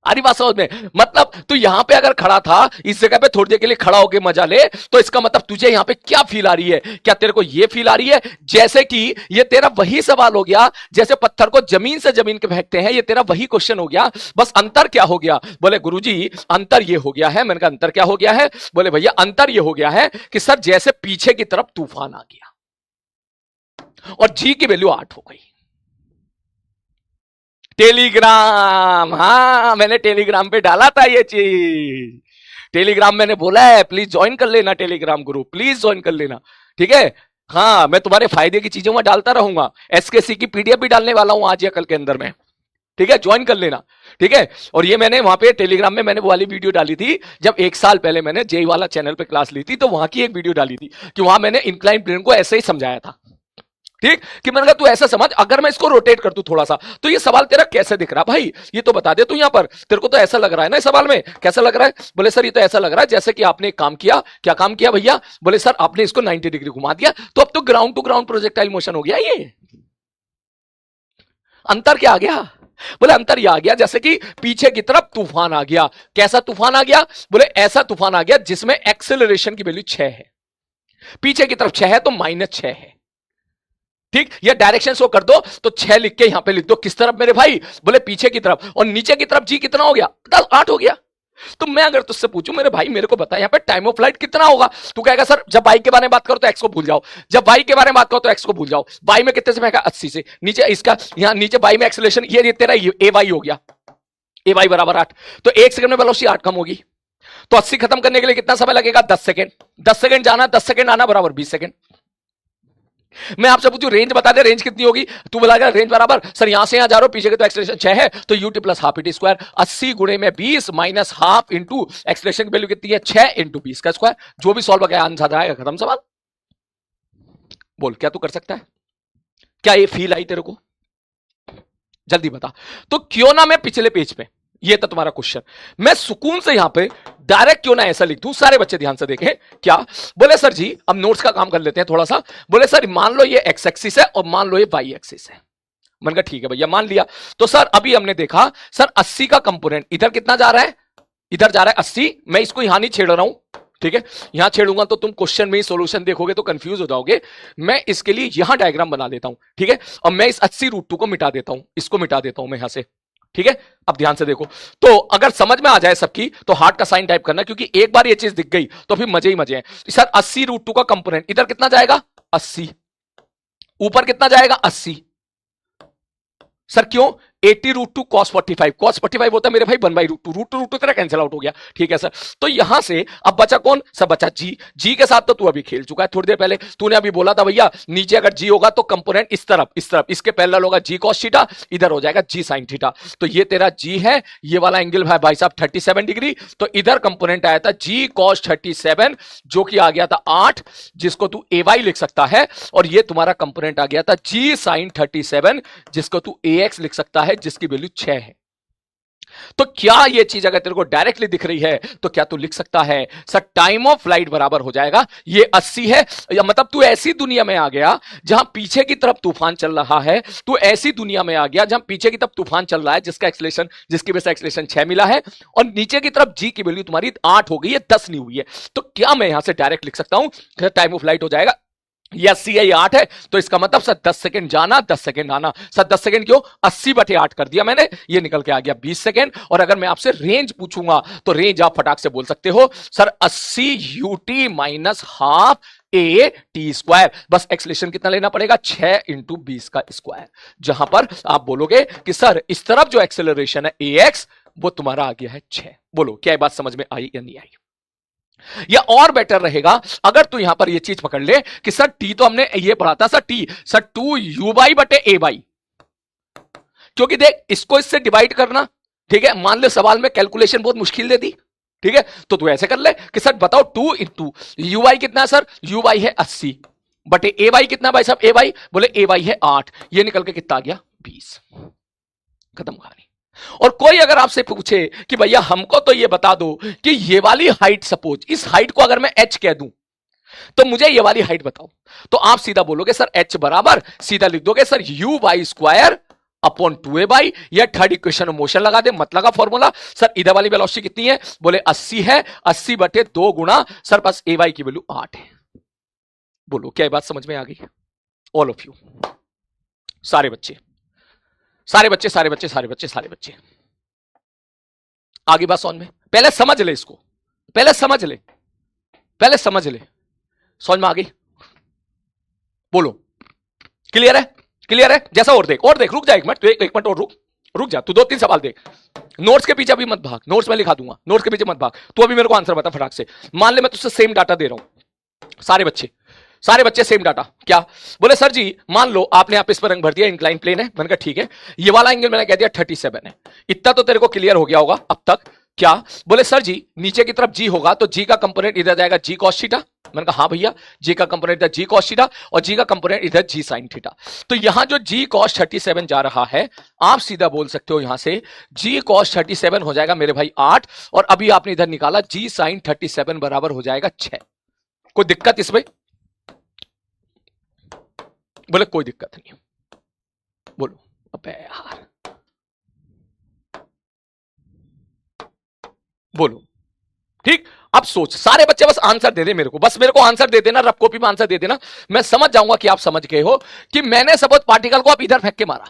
अरे बात समझ में, मतलब तू यहां पे अगर खड़ा था इस जगह पे थोड़ी देर के लिए खड़ा होकर मजा ले, तो इसका मतलब तुझे यहां पे क्या फील आ रही है? क्या तेरे को ये फील आ रही है जैसे कि ये तेरा वही सवाल हो गया जैसे पत्थर को जमीन से जमीन के फेंकते हैं, ये तेरा वही क्वेश्चन हो गया, बस अंतर क्या हो गया? बोले गुरुजी अंतर ये हो गया है। मैंने कहा अंतर क्या हो गया है? बोले भैया अंतर ये हो गया है कि सर जैसे पीछे की तरफ तूफान आ गया और जी की वैल्यू 8 हो गई। टेलीग्राम, हाँ मैंने टेलीग्राम पे डाला था ये चीज, टेलीग्राम मैंने बोला है प्लीज ज्वाइन कर लेना, टेलीग्राम ग्रुप प्लीज ज्वाइन कर लेना, ठीक है? हाँ मैं तुम्हारे फायदे की चीजों में डालता रहूंगा, एसकेसी की पीडीएफ भी डालने वाला हूं आज या कल के अंदर में, ठीक है? ज्वाइन कर लेना, ठीक है? और ये मैंने वहां पे टेलीग्राम में मैंने वो वाली वीडियो डाली थी जब 1 साल पहले मैंने जेई वाला चैनल पे क्लास ली थी, तो वहां की एक वीडियो डाली थी कि वहां मैंने इंक्लाइन प्लेन को ऐसे ही समझाया था, ठीक? कि मैंने कहा तू ऐसा समझ, अगर मैं इसको रोटेट कर दूं थोड़ा सा तो ये सवाल तेरा कैसे दिख रहा भाई, ये तो बता दे तू। यहां पर तेरे को तो ऐसा लग रहा है ना इस सवाल में, कैसा लग रहा है? बोले सर ये तो ऐसा लग रहा है जैसे कि आपने एक काम किया। क्या काम किया भैया? बोले सर आपने इसको 90 डिग्री घुमा दिया, तो अब तो ground to ground projectile motion हो गया। ये अंतर क्या आ गया? बोले अंतर यह आ गया जैसे कि पीछे की तरफ तूफान आ गया। कैसा तूफान आ गया? बोले ऐसा तूफान आ गया जिसमें एक्सेलरेशन की वैल्यू 6 है, पीछे की तरफ 6 है तो -6 है, ठीक? या डायरेक्शन शो कर दो तो 6 लिख के यहां पे लिख दो, किस तरफ मेरे भाई? बोले पीछे की तरफ, और नीचे की तरफ जी कितना हो गया? 8 हो गया। तो मैं अगर तुझसे पूछूं मेरे भाई मेरे को बता यहां पे टाइम ऑफ फ्लाइट कितना होगा, तू कहेगा सर जब बाई के बारे में बात करो तो एक्स को भूल जाओ, जब बाई के बारे में बात करो तो एक्स को भूल जाओ। बाई में कितने से फेंका? 80 से। नीचे इसका यहां नीचे बाई में एक्सेलरेशन ये तेरा ए वाई हो गया, ए वाई बराबर 8, तो 1 सेकंड में वेलोसिटी 8 कम होगी, तो 80 खत्म करने के लिए कितना समय लगेगा? 10 सेकंड। 10 सेकंड जाना 10 सेकंड आना बराबर 20 सेकंड। मैं आपसे पूछूं रेंज बता दे, रेंज कितनी होगी? तू बोला रेंज बराबर सर यहां से यहां जा रहा हूं, पीछे के तो एक्सेलरेशन 6 है तो ut plus half it square, 80 गुणे में 20 माइनस हाफ इंटू एक्सेलरेशन की वैल्यू कितनी है? 6 इंटू 20 का स्क्वायर। जो भी सॉल्व किया आंसर आएगा, खत्म सवाल। बोल क्या तू कर सकता है? क्या ये फील आई तेरे को? जल्दी बता। तो क्यों ना मैं पिछले पेज पे, ये था तुम्हारा क्वेश्चन, मैं सुकून से यहां पे डायरेक्ट क्यों ना ऐसा लिख दूं। सारे बच्चे ध्यान से देखें। क्या? बोले सर जी अब नोट्स का काम कर लेते हैं थोड़ा सा। बोले सर मान लो ये एक्स एक्सिस है और मान लो ये वाई एक्सिस है। मैंने कहा ठीक है भैया मान लिया। तो सर अभी हमने देखा सर 80 का कंपोनेंट इधर कितना जा रहा है? इधर जा रहा है 80। मैं इसको यहां नहीं छेड़ रहा हूं, ठीक है? यहां छेड़ूंगा तो तुम क्वेश्चन में ही सॉल्यूशन देखोगे तो कंफ्यूज हो जाओगे। मैं इसके लिए यहां डायग्राम बना देता हूं, ठीक है? और मैं इस 80√2 को मिटा देता हूं, इसको मिटा देता हूं मैं यहां से, ठीक है? अब ध्यान से देखो, तो अगर समझ में आ जाए सबकी तो हार्ट का साइन टाइप करना, क्योंकि एक बार ये चीज दिख गई तो फिर मजे ही मजे हैं। सर 80√2 का कंपोनेंट इधर कितना जाएगा? 80। ऊपर कितना जाएगा? 80। सर क्यों? 80√2 cos 45, cos 45 होता है मेरे भाई 1/√2, √2 तेरा कैंसिल आउट हो गया, ठीक है सर। तो यहां से अब बचा कौन, सब बचा जी। जी के साथ तो तू अभी खेल चुका है थोड़ी देर पहले, तूने अभी बोला था भैया नीचे अगर जी होगा तो कंपोनेंट इस तरफ इसके पैरेलल होगा जी cos थीटा, इधर हो जाएगा जी sin थीटा। तो ये तेरा जी है, ये वाला एंगल है भाई साहब 37 डिग्री, तो इधर कंपोनेंट आया था जी cos 37 जो कि आ गया था 8, जिसको तू ए वाई लिख सकता है, और ये तुम्हारा कंपोनेंट आ गया था जी sin 37 जिसको तू ए एक्स लिख सकता है, जिसकी वैल्यू 6 है। तो क्या ये चीज अगर तेरे को डायरेक्टली दिख रही है तो क्या तू लिख सकता है सर टाइम ऑफ फ्लाइट बराबर हो जाएगा ये 80 है, या मतलब तू ऐसी दुनिया में आ गया जहां पीछे की तरफ तूफान चल रहा है, तू ऐसी दुनिया में आ गया जहां पीछे की तरफ तूफान चल रहा है जिसका एक्सलेशन, जिसकी वजह से एक्सलेशन 6 मिला है, और नीचे की तरफ जी की वैल्यू तुम्हारी 8 हो गई है, 10 नहीं हुई है। तो क्या मैं यहां से डायरेक्ट लिख सकता हूं टाइम ऑफ फ्लाइट हो जाएगा ये 80 है, ये 8 है, तो इसका मतलब सर 10 सेकंड जाना 10 सेकंड आना। सर 10 सेकंड क्यों, 80/8 कर दिया मैंने, ये निकल के आ गया 20 सेकंड। और अगर मैं आपसे रेंज पूछूंगा तो रेंज आप फटाक से बोल सकते हो sir 80 UT minus half A T square. बस एक्सलेशन कितना लेना पड़ेगा, 6 इंटू 20 का स्क्वायर, जहां पर आप बोलोगे कि सर इस तरफ जो एक्सेलरेशन है ए एक्स वो तुम्हारा आ गया है 6। बोलो क्या ये बात समझ में आई या नहीं आई। या और बेटर रहेगा अगर तू यहां पर ये चीज पकड़ ले कि सर टी तो हमने ये पढ़ा था सर टी सर 2u/a/, क्योंकि देख इसको इससे डिवाइड करना, ठीक है, मान ले सवाल में कैलकुलेशन बहुत मुश्किल दे दी, ठीक है, तो तू ऐसे कर ले कि सर बताओ 2 इंटू यू वाई कितना है सर, यू वाई है 80 बटे ए वाई कितना भाई साहब, ए वाई बोले ए वाई है 8, ये निकल के कितना आ गया 20, खत्म कहानी। और कोई अगर आपसे पूछे कि भैया हमको तो ये बता दो कि ये वाली हाइट, सपोज इस हाइट को अगर मैं h कह दूं तो मुझे ये वाली हाइट बताओ, तो आप सीधा बोलोगे सर h बराबर, सीधा लिख दोगे सर u/2 अपॉन 2a/, या थर्ड इक्वेशन में मोशन लगा दे, मत लगा फॉर्मूला। सर इधर वाली वेलोसिटी कितनी है, बोले 80 है, 80/2 गुणा सर पास a/y की वैल्यू 8 है। बोलो क्या ये बात समझ में आ गई, ऑल ऑफ यू, सारे बच्चे सारे बच्चे सारे बच्चे सारे बच्चे सारे बच्चे आगे बात समझ में, पहले समझ ले इसको, पहले समझ ले, पहले समझ ले, समझ में आ गई। बोलो क्लियर है, क्लियर है, जैसा और देख रुक जा एक मिनट, एक मिनट और रुक जा, तू 2-3 सवाल देख, नोट्स के पीछे अभी मत भाग, नोट्स में लिखा दूंगा, नोट्स के पीछे मत भाग, तू अभी मेरे को आंसर बता फटाक से। मान ले मैं तुझसे सेम डाटा दे रहा हूं, सारे बच्चे सेम डाटा, क्या बोले सर जी मान लो आपने आप इस पर रंग भर दिया, इंक्लाइन प्लेन है, मैंने कहा ठीक है, ये वाला एंगल मैंने कह दिया 37 है, इतना तो तेरे को क्लियर हो गया होगा अब तक। क्या बोले सर जी नीचे की तरफ जी होगा तो जी का कंपोनेंट इधर जाएगा जी cos थीटा, मैंने कहा हाँ भैया, जी का कंपोनेंट इधर जी cos थीटा और जी का कंपोनेंट इधर जी sin थीटा। तो यहां जो जी cos 37 जा रहा है आप सीधा बोल सकते हो यहां से जी cos 37 हो जाएगा मेरे भाई 8, और अभी आपने इधर निकाला जी sin 37 बराबर हो जाएगा 6। कोई दिक्कत इसमें, बोले कोई दिक्कत नहीं, बोलो अबे यार, बोलो ठीक। अब सोच, सारे बच्चे बस आंसर दे दे मेरे को, बस मेरे को आंसर दे देना, रफ कॉपी में आंसर दे देना, मैं समझ जाऊंगा कि आप समझ गए हो कि मैंने सपोज पार्टिकल को आप इधर फेंक के मारा,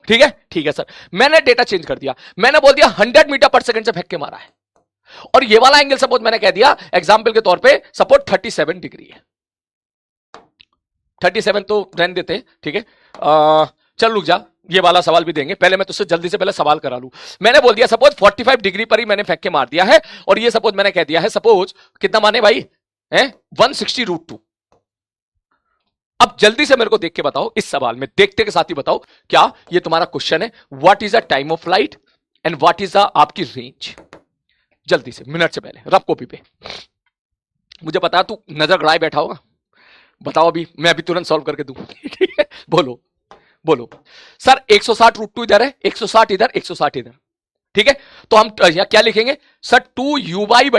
ठीक है सर, मैंने डेटा चेंज कर दिया, मैंने बोल दिया 100 मीटर पर सेकंड से फेंक के मारा है, और ये वाला एंगल सपोज मैंने कह दिया एग्जाम्पल के तौर पर सपोज 37 डिग्री है, 37 तो रहने देते, ठीक है, चल रुक जा, ये वाला सवाल भी देंगे, पहले मैं तुझसे जल्दी से पहले सवाल करा लूं। मैंने बोल दिया सपोज 45 डिग्री पर ही मैंने फेंक के मार दिया है, और ये सपोज मैंने कह दिया है सपोज कितना माने भाई है 160√2। अब जल्दी से मेरे को देख के बताओ, इस सवाल में देखते के साथ ही बताओ, क्या ये तुम्हारा क्वेश्चन है what is the time of flight and what is the आपकी रेंज, जल्दी से मिनट से पहले रफ कॉपी पे, मुझे पता तू नजर गड़ाए बैठा होगा, बताओ अभी, मैं अभी तुरंत सॉल्व करके दूं, ठीक है, बोलो बोलो सर 160√2 इधर है, 160 इधर, 160 इधर, ठीक है, तो हम क्या लिखेंगे सर 2u/a/,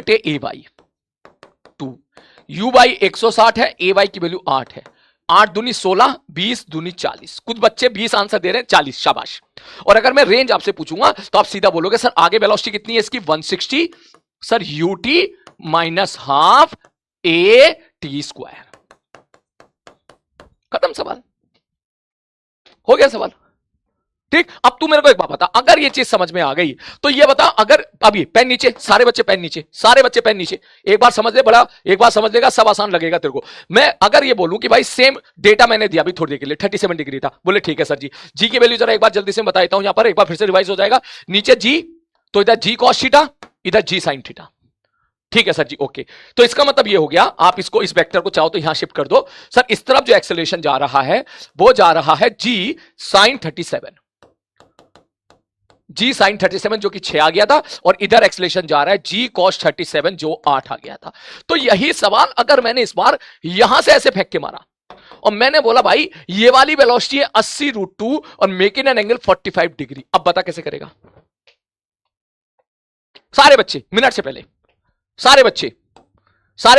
2u/ 160 है, a/y की वैल्यू 8 है, 8 दूनी 16, 20 दूनी 40, कुछ बच्चे 20 आंसर दे रहे हैं, 40 शाबाश। और अगर मैं रेंज आपसे पूछूंगा तो आप सीधा बोलोगे सर आगे वेलोसिटी कितनी है इसकी 160, sir ut minus half a t square, खत्म सवाल, हो गया सवाल, ठीक, अब तू मेरे को एक बात बता, अगर ये चीज समझ में आ गई तो ये बता, अगर अभी पेन नीचे, सारे बच्चे पेन नीचे, सारे बच्चे पेन नीचे, एक बार समझ ले, बड़ा एक बार समझ लेगा, सब आसान लगेगा तेरे को। मैं अगर ये बोलूं कि भाई सेम डेटा मैंने दिया अभी थोड़ी देर के लिए, 37 डिग्री था, बोले ठीक है सर जी, जी की वैल्यू जरा एक बार जल्दी से बता देता हूं, यहां पर एक बार फिर से रिवाइज हो जाएगा, नीचे जी, तो इधर जी कॉस थीटा, इधर जी साइन थीटा, ठीक है सर जी, ओके। तो इसका मतलब ये हो गया, आप इसको इस वेक्टर को चाहो तो यहां शिफ्ट कर दो सर, इस तरफ जो एक्सेलरेशन जा रहा है वो जा रहा है जी साइन 37, जी साइन 37 जो कि 6 आ गया था, और इधर एक्सेलरेशन जा रहा है जी कॉस 37 जो 8 आ गया था। तो यही सवाल अगर मैंने इस बार यहां से ऐसे फेंक के मारा और मैंने बोला भाई ये वाली वेलोसिटी है 80√2 और मेकिंग एन एंगल 45 डिग्री, अब बता कैसे करेगा? सारे बच्चे मिनट से पहले, सारे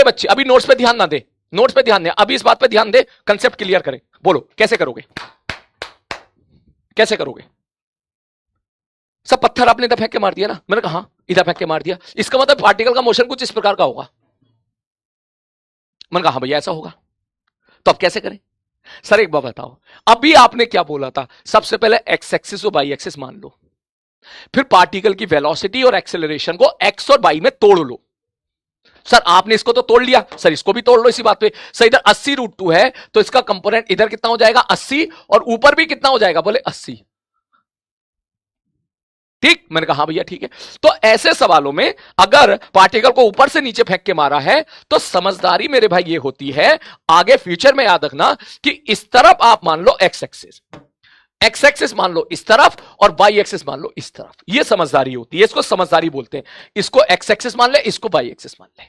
बच्चे अभी नोट्स पे ध्यान ना दे, नोट्स पे ध्यान दे, अभी इस बात पे ध्यान दे, कंसेप्ट क्लियर करें। बोलो कैसे करोगे, कैसे करोगे? सब पत्थर आपने इधर फेंक के मार दिया ना, मैंने कहा इधर फेंक के मार दिया, इसका मतलब पार्टिकल का मोशन कुछ इस प्रकार का होगा। मैंने कहा भैया ऐसा होगा, तो अब कैसे करें? सर एक बात बताओ, अभी आपने क्या बोला था, सबसे पहले एक्स एक्सिस और वाई एक्सिस मान लो, फिर पार्टिकल की वेलोसिटी और एक्सेलरेशन को एक्स और वाई में तोड़ लो। सर आपने इसको तो तोड़ लिया, सर इसको भी तोड़ लो इसी बात पे। सर इधर 80√2 है तो इसका कंपोनेंट इधर कितना हो जाएगा 80, और ऊपर भी कितना हो जाएगा, बोले 80, ठीक। मैंने कहा हाँ भैया ठीक है। तो ऐसे सवालों में अगर पार्टिकल को ऊपर से नीचे फेंक के मारा है तो समझदारी मेरे भाई ये होती है, आगे फ्यूचर में याद रखना कि इस तरफ आप मान लो एक्स एक्सिस, एक्स एक्सिस मान लो इस तरफ, और वाई एक्सिस मान लो इस तरफ, ये समझदारी होती है, इसको समझदारी बोलते हैं। इसको एक्स एक्सिस मान ले, इसको वाई एक्सिस मान ले,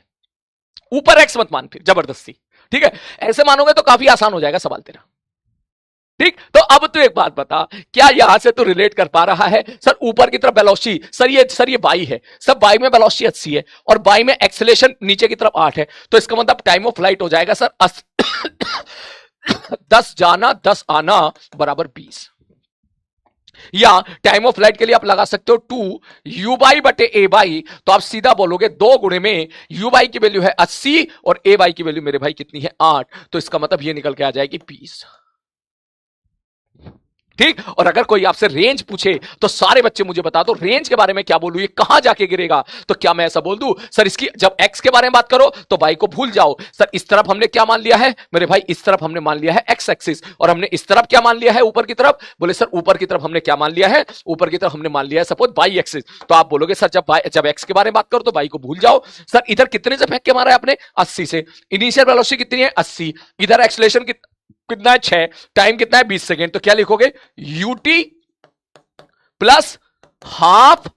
ऊपर एक्स मत मान फिर जबरदस्ती, ठीक है। ऐसे मानोगे तो काफी आसान हो जाएगा सवाल तेरा, ठीक। तो अब तू एक बात बता, क्या यहां से तू रिलेट कर पा रहा है? सर ऊपर की तरफ वेलोसिटी, सर ये बाई है, सब बाई में वेलोसिटी 80 है और बाई में एक्सेलरेशन नीचे की तरफ 8 है, तो इसका मतलब टाइम ऑफ फ्लाइट हो जाएगा सर 10 जाना 10 आना बराबर 20, या टाइम ऑफ फ्लाइट के लिए आप लगा सकते हो 2 u बाई बटे ए बाई, तो आप सीधा बोलोगे 2 गुणे में u बाई की वैल्यू है 80 और ए बाई की वैल्यू मेरे भाई कितनी है 8, तो इसका मतलब ये निकल के आ जाएगी 20, ठीक। और अगर कोई आपसे रेंज पूछे तो सारे बच्चे मुझे बता दो रेंज के बारे में क्या बोलूं, ये कहां जाके गिरेगा, तो क्या मैं ऐसा बोल दूं सर इसकी जब एक्स के बारे में बात करो तो वाई को भूल जाओ, सर इस तरफ हमने क्या मान लिया है मेरे भाई, इस तरफ हमने मान लिया है एक्स एक्सिस, और हमने इस तरफ क्या मान लिया है ऊपर की तरफ, बोले सर ऊपर की तरफ हमने क्या मान लिया है, ऊपर की तरफ हमने मान लिया है सपोज वाई एक्सिस, तो आप बोलोगे सर जब एक्स के बारे में बात करो तो वाई को भूल जाओ। सर इधर कितने से फेंक के मारा है आपने 80 से, इनिशियल वेलोसिटी कितनी है 80, इधर एक्सेलरेशन कितना है 6, टाइम कितना है 20 सेकेंड, तो क्या लिखोगे UT plus half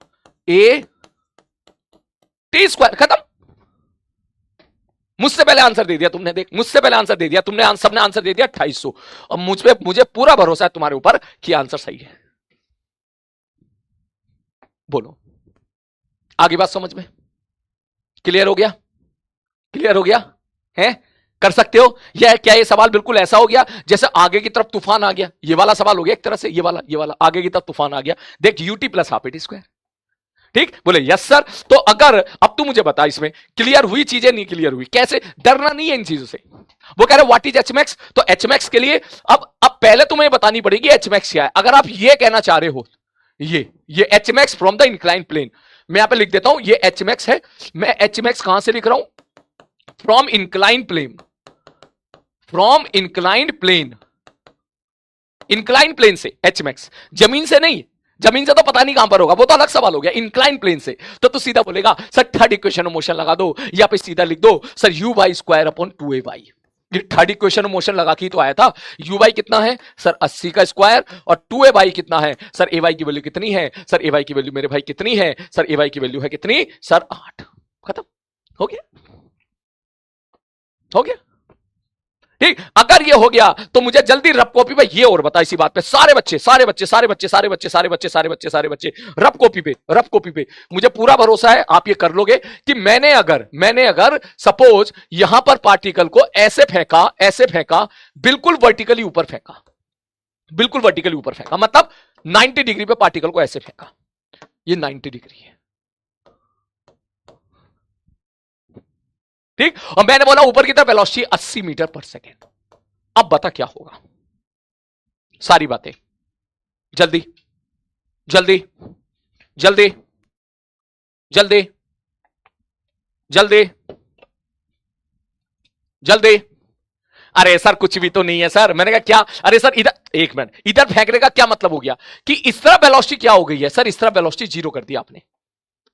A T square, खत्म। मुझसे पहले आंसर दे दिया तुमने, देख मुझसे पहले आंसर दे दिया तुमने, सबने आंसर दे दिया 2800, और मुझे पूरा भरोसा है तुम्हारे ऊपर कि आंसर सही है। बोलो आगे बात समझ में क्लियर हो गया, क्लियर हो गया है? कर सकते हो? यह क्या ये सवाल बिल्कुल ऐसा हो गया जैसे आगे की तरफ तूफान आ गया, ये वाला सवाल हो गया एक तरह से, ये वाला आगे की तरफ तूफान आ गया, देख UT plus half eighty square, ठीक। बोले यस सर, तो अगर अब तू मुझे बता इसमें क्लियर हुई चीजें, नहीं क्लियर हुई, कैसे? डरना नहीं है इन चीजों से। वो कह रहे व्हाट इज एचमैक्स, तो एचमैक्स के लिए अब पहले तुम्हें बतानी पड़ेगी एचमैक्स क्या है। अगर आप ये कहना चाह रहे हो ये एचमैक्स फ्रॉम द इंक्लाइन प्लेन, मैं यहां पे लिख देता हूं ये एचमैक्स है, मैं एचमैक्स कहां से लिख रहा हूं, from incline plane, from inclined plane, incline plane से एचमैक्स, जमीन से नहीं, जमीन से तो पता नहीं कहां पर होगा, वो तो अलग सवाल हो गया, इंक्लाइन प्लेन से। तो तू सीधा बोलेगा sir third equation of motion लगा दो, या पे सीधा लिख दो sir U Y square upon 2ay, ये थर्ड इक्वेशन ऑफ मोशन लगा के तो आया था। यू वाई कितना है सर 80 का स्क्वायर, और 2ay कितना है सर, ए वाई की वैल्यू कितनी है सर, ए वाई की वैल्यू मेरे भाई कितनी है सर, ए वाई की वैल्यू है कितनी सर 8, खत्म हो गया, हो गया, ठीक। अगर ये हो गया तो मुझे जल्दी रफ कॉपी पे ये और बता इसी बात पे, सारे बच्चे रफ कॉपी पे मुझे पूरा भरोसा है आप ये कर लोगे कि मैंने अगर सपोज यहां पर पार्टिकल को ऐसे फेंका बिल्कुल वर्टिकली ऊपर फेंका, मतलब 90 डिग्री पे पार्टिकल को ऐसे फेंका, ये 90 डिग्री है, ठीक। और मैंने बोला ऊपर की तरफ वेलोसिटी 80 मीटर पर सेकेंड, अब बता क्या होगा, सारी बातें जल्दी जल्दी जल्दी जल्दी जल्दी जल्दी। अरे सर कुछ भी तो नहीं है सर, मैंने कहा क्या, अरे सर इधर, एक मिनट, इधर फेंकने का क्या मतलब हो गया कि इस तरह वेलोसिटी क्या हो गई है सर, इस तरह वेलोसिटी जीरो कर दिया आपने,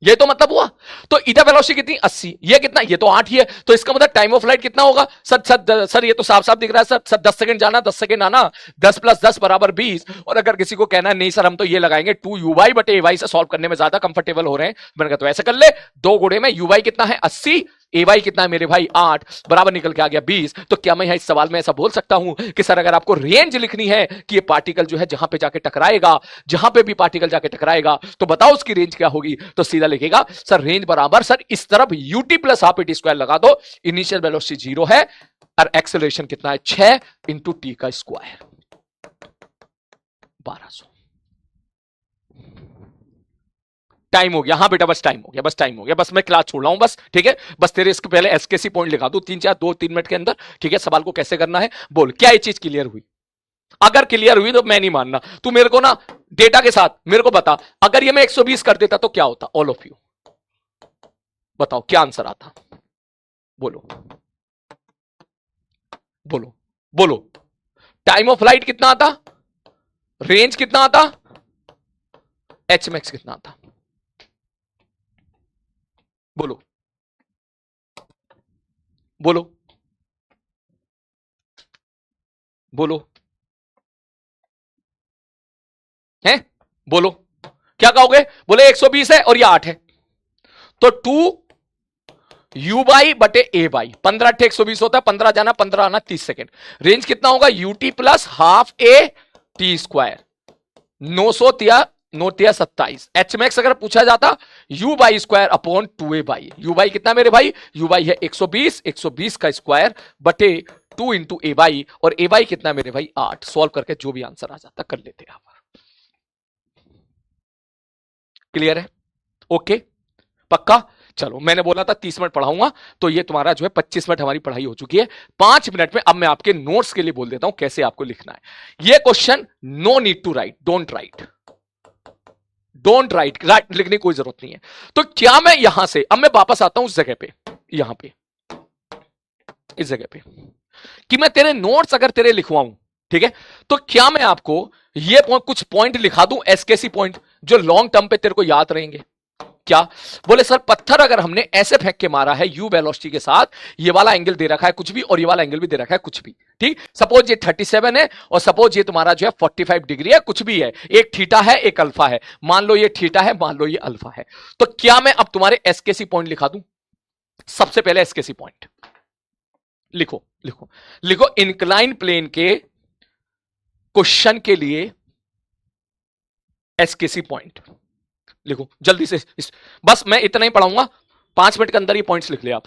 ये तो मतलब हुआ। तो इधर वेलोसिटी कितनी 80, ये कितना, ये तो 8 ही है, तो इसका मतलब टाइम ऑफ फ्लाइट कितना होगा सर, सर ये तो साफ साफ दिख रहा है सर, 10 सेकंड जाना 10 सेकंड आना, 10 + 10 = 20। और अगर किसी को कहना है नहीं सर हम तो ये लगाएंगे 2u/a/y से सॉल्व करने में ज्यादा कंफर्टेबल हो रहे हैं, मैंने कहा तो ऐसे कर ले, 2 गुणे में u कितना है 80, ay कितना है मेरे भाई 8, बराबर निकल के आ गया 20। तो क्या मैं इस सवाल में ऐसा बोल सकता हूं कि सर अगर आपको रेंज लिखनी है कि ये पार्टिकल जो है जहां पे जाके टकराएगा, जहां पे भी पार्टिकल जाके टकराएगा तो बताओ उसकी रेंज क्या होगी, तो सीधा लिखेगा सर रेंज बराबर सर इस तरफ ut + ½ AT² लगा दो, इनिशियल वेलोसिटी 0 है और एक्सेलरेशन कितना है 6 × t का स्क्वायर 1200। टाइम हो गया, हाँ बेटा बस टाइम हो गया, बस टाइम हो गया, बस मैं क्लास छोड़ रहा हूं बस, ठीक है, बस तेरे इसके पहले एसकेसी पॉइंट लिखा दू 2-3 मिनट के अंदर, ठीक है, सवाल को कैसे करना है बोल, क्या ये चीज क्लियर हुई? अगर क्लियर हुई तो मैं नहीं मानना, तू मेरे को ना डेटा के साथ मेरे को बता, अगर ये मैं 120 कर देता तो क्या होता, ऑल ऑफ यू बताओ क्या आंसर आता, बोलो बोलो बोलो, टाइम ऑफ फ्लाइट कितना आता, रेंज कितना आता, एच मैक्स कितना आता, बोलो बोलो बोलो, है बोलो, क्या कहोगे, बोले 120 है और ये 8 है, तो 2u/a/, 15 × 120 होता है, 15 जाना 15 आना 30 सेकेंड, रेंज कितना होगा ut + ½ AT², 900 × 9×27, एच मैक्स अगर पूछा जाता u/2/2a/, u कितना मेरे भाई, u है 120 का स्क्वायर बटे 2 × a/, और a कितना मेरे भाई 8, सॉल्व करके जो भी आंसर आ जाता कर लेते हैं आप। क्लियर है, ओके, पक्का। चलो मैंने बोला था 30 मिनट पढ़ाऊंगा, तो ये तुम्हारा जो है 25 मिनट हमारी पढ़ाई हो चुकी है, 5 मिनट में अब मैं आपके नोट्स के लिए बोल देता हूं कैसे आपको लिखना है। ये question no need to write, don't write, don't write, write लिखने की कोई जरूरत नहीं है। तो क्या मैं यहां से, अब मैं वापस आता हूं उस जगह पे, यहां पे इस जगह पे, कि मैं तेरे नोट्स अगर तेरे लिखवाऊं, ठीक है, तो क्या मैं आपको ये कुछ पॉइंट लिखा दूं, एसकेसी पॉइंट, जो लॉन्ग टर्म पे तेरे को याद रहेंगे? क्या बोले सर, पत्थर अगर हमने ऐसे फेंक के मारा है यू वेलोसिटी के साथ, ये वाला एंगल दे रखा है कुछ भी और ये वाला एंगल भी दे रखा है कुछ भी, ठीक, सपोज ये 37 है और सपोज ये तुम्हारा जो है 45 डिग्री है, कुछ भी है, एक थीटा है एक अल्फा है, मान लो ये थीटा है मान लो ये अल्फा है, तो क्या मैं अब तुम्हारे एसकेसी पॉइंट लिखा दूं? सबसे पहले एसकेसी पॉइंट लिखो, लिखो लिखो, इंक्लाइन प्लेन के क्वेश्चन के लिए एसकेसी पॉइंट लिखो जल्दी से, बस मैं इतना ही पढ़ाऊंगा, 5 मिनट के अंदर ये पॉइंट्स लिख ले आप।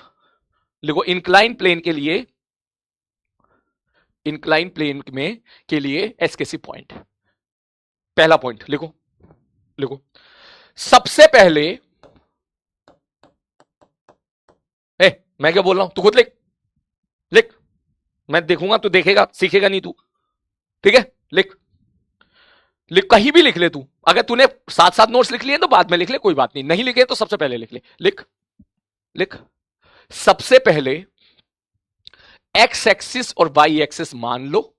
लिखो इंक्लाइन प्लेन के लिए, इंक्लाइन प्लेन में के लिए एसकेसी पॉइंट, पहला पॉइंट लिखो, लिखो सबसे पहले, मैं क्या बोल रहा हूं तू खुद लिख, लिख, मैं देखूंगा तू देखेगा, सीखेगा नहीं तू, ठीक है, लिख, लिख, कहीं भी लिख ले तू, अगर तूने साथ साथ नोट्स लिख लिए तो बाद में लिख ले, कोई बात नहीं, नहीं लिखे तो सबसे पहले लिख ले, लिख, लिख, सबसे पहले एक्स एक्सिस और वाई एक्सिस मान लो,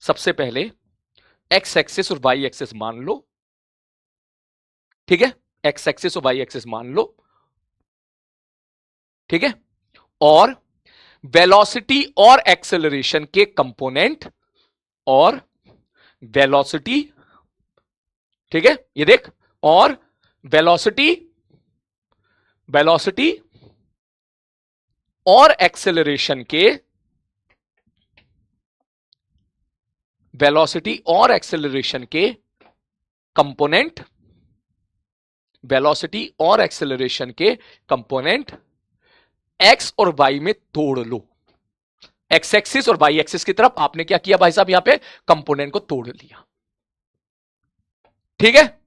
सबसे पहले एक्स एक्सिस और वाई एक्सिस मान लो, ठीक है, एक्स एक्सिस और वाई एक्सिस मान लो, ठीक है, और वेलोसिटी और एक्सेलरेशन के कंपोनेंट, और वेलोसिटी, ठीक है, ये देख, और वेलोसिटी, वेलोसिटी और एक्सेलरेशन के, वेलोसिटी और एक्सेलरेशन के कंपोनेंट, वेलोसिटी और एक्सेलरेशन के कंपोनेंट एक्स और वाई में तोड़ लो, एक्स एक्सिस और वाई एक्सिस की तरफ आपने क्या किया भाई साहब, यहां पे कंपोनेंट को तोड़ लिया, ठीक है।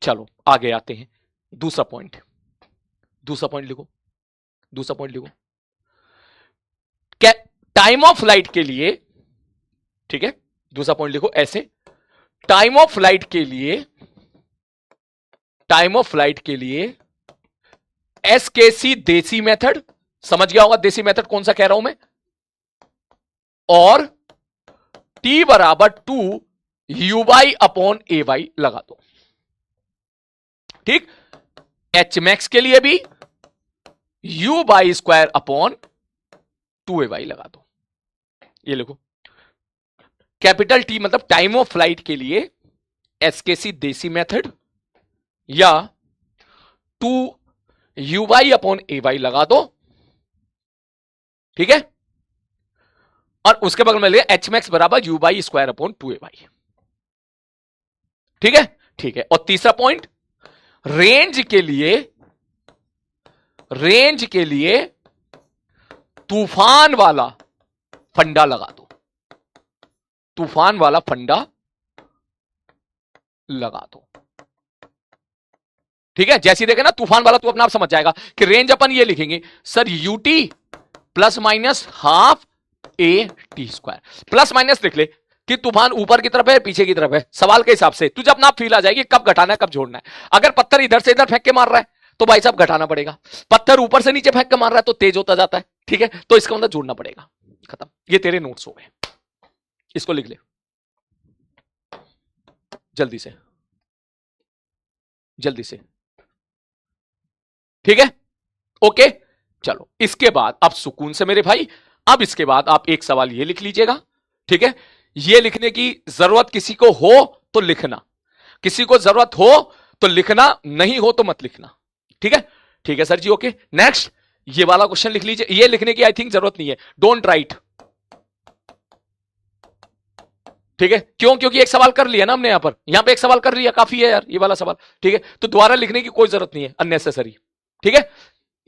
चलो आगे आते हैं, दूसरा पॉइंट, दूसरा पॉइंट लिखो, दूसरा पॉइंट लिखो, टाइम ऑफ फ्लाइट के लिए, ठीक है, दूसरा पॉइंट लिखो ऐसे, टाइम ऑफ फ्लाइट के लिए एसकेसी देसी मेथड, समझ गया होगा देसी मेथड कौन सा कह रहा हूं मैं, और टी बराबर 2 u/a/y लगा दो। ठीक, एच मैक्स के लिए भी u/2/2ay लगा दो। ये लिखो, कैपिटल टी मतलब टाइम ऑफ फ्लाइट के लिए एसकेसी देसी मेथड या 2 u/a/y लगा दो। ठीक है, और उसके बगल में ले एच मैक्स बराबर u/2/2ay। ठीक है, ठीक है। और तीसरा पॉइंट, रेंज के लिए तूफान वाला फंडा लगा दो, तूफान वाला फंडा लगा दो। ठीक है, जैसे देखे ना तूफान वाला, तो अपना आप समझ जाएगा कि रेंज अपन ये लिखेंगे sir UT plus minus half A T square, plus minus लिख ले कि तूफान ऊपर की तरफ है पीछे की तरफ है, सवाल के हिसाब से तुझे अपना आप फील आ जाएगी कब घटाना है कब जोड़ना है। अगर पत्थर इधर से इधर फेंक के मार रहा है तो भाई साहब घटाना पड़ेगा, पत्थर ऊपर से नीचे फेंक के मार रहा है तो तेज होता जाता है। ठीक है, तो इसका मतलब जोड़ना पड़ेगा। खत्म, ये तेरे नोट्स हो गए, इसको लिख ले जल्दी से जल्दी से। ठीक है, ओके, चलो इसके बाद अब सुकून से मेरे भाई, अब इसके बाद आप एक सवाल ये लिख लीजिएगा। ठीक है, ये लिखने की जरूरत किसी को हो तो लिखना, किसी को जरूरत हो तो लिखना, नहीं हो तो मत लिखना। ठीक है, ठीक है सर जी, ओके। नेक्स्ट ये वाला क्वेश्चन लिख लीजिए, ये लिखने की आई थिंक जरूरत नहीं है, डोंट राइट। ठीक है, क्यों, क्योंकि एक सवाल कर लिया ना हमने, यहां पे एक सवाल कर लिया, काफी है यार ये वाला सवाल। ठीक है, तो दोबारा लिखने की कोई जरूरत नहीं है, अननेसेसरी। ठीक है,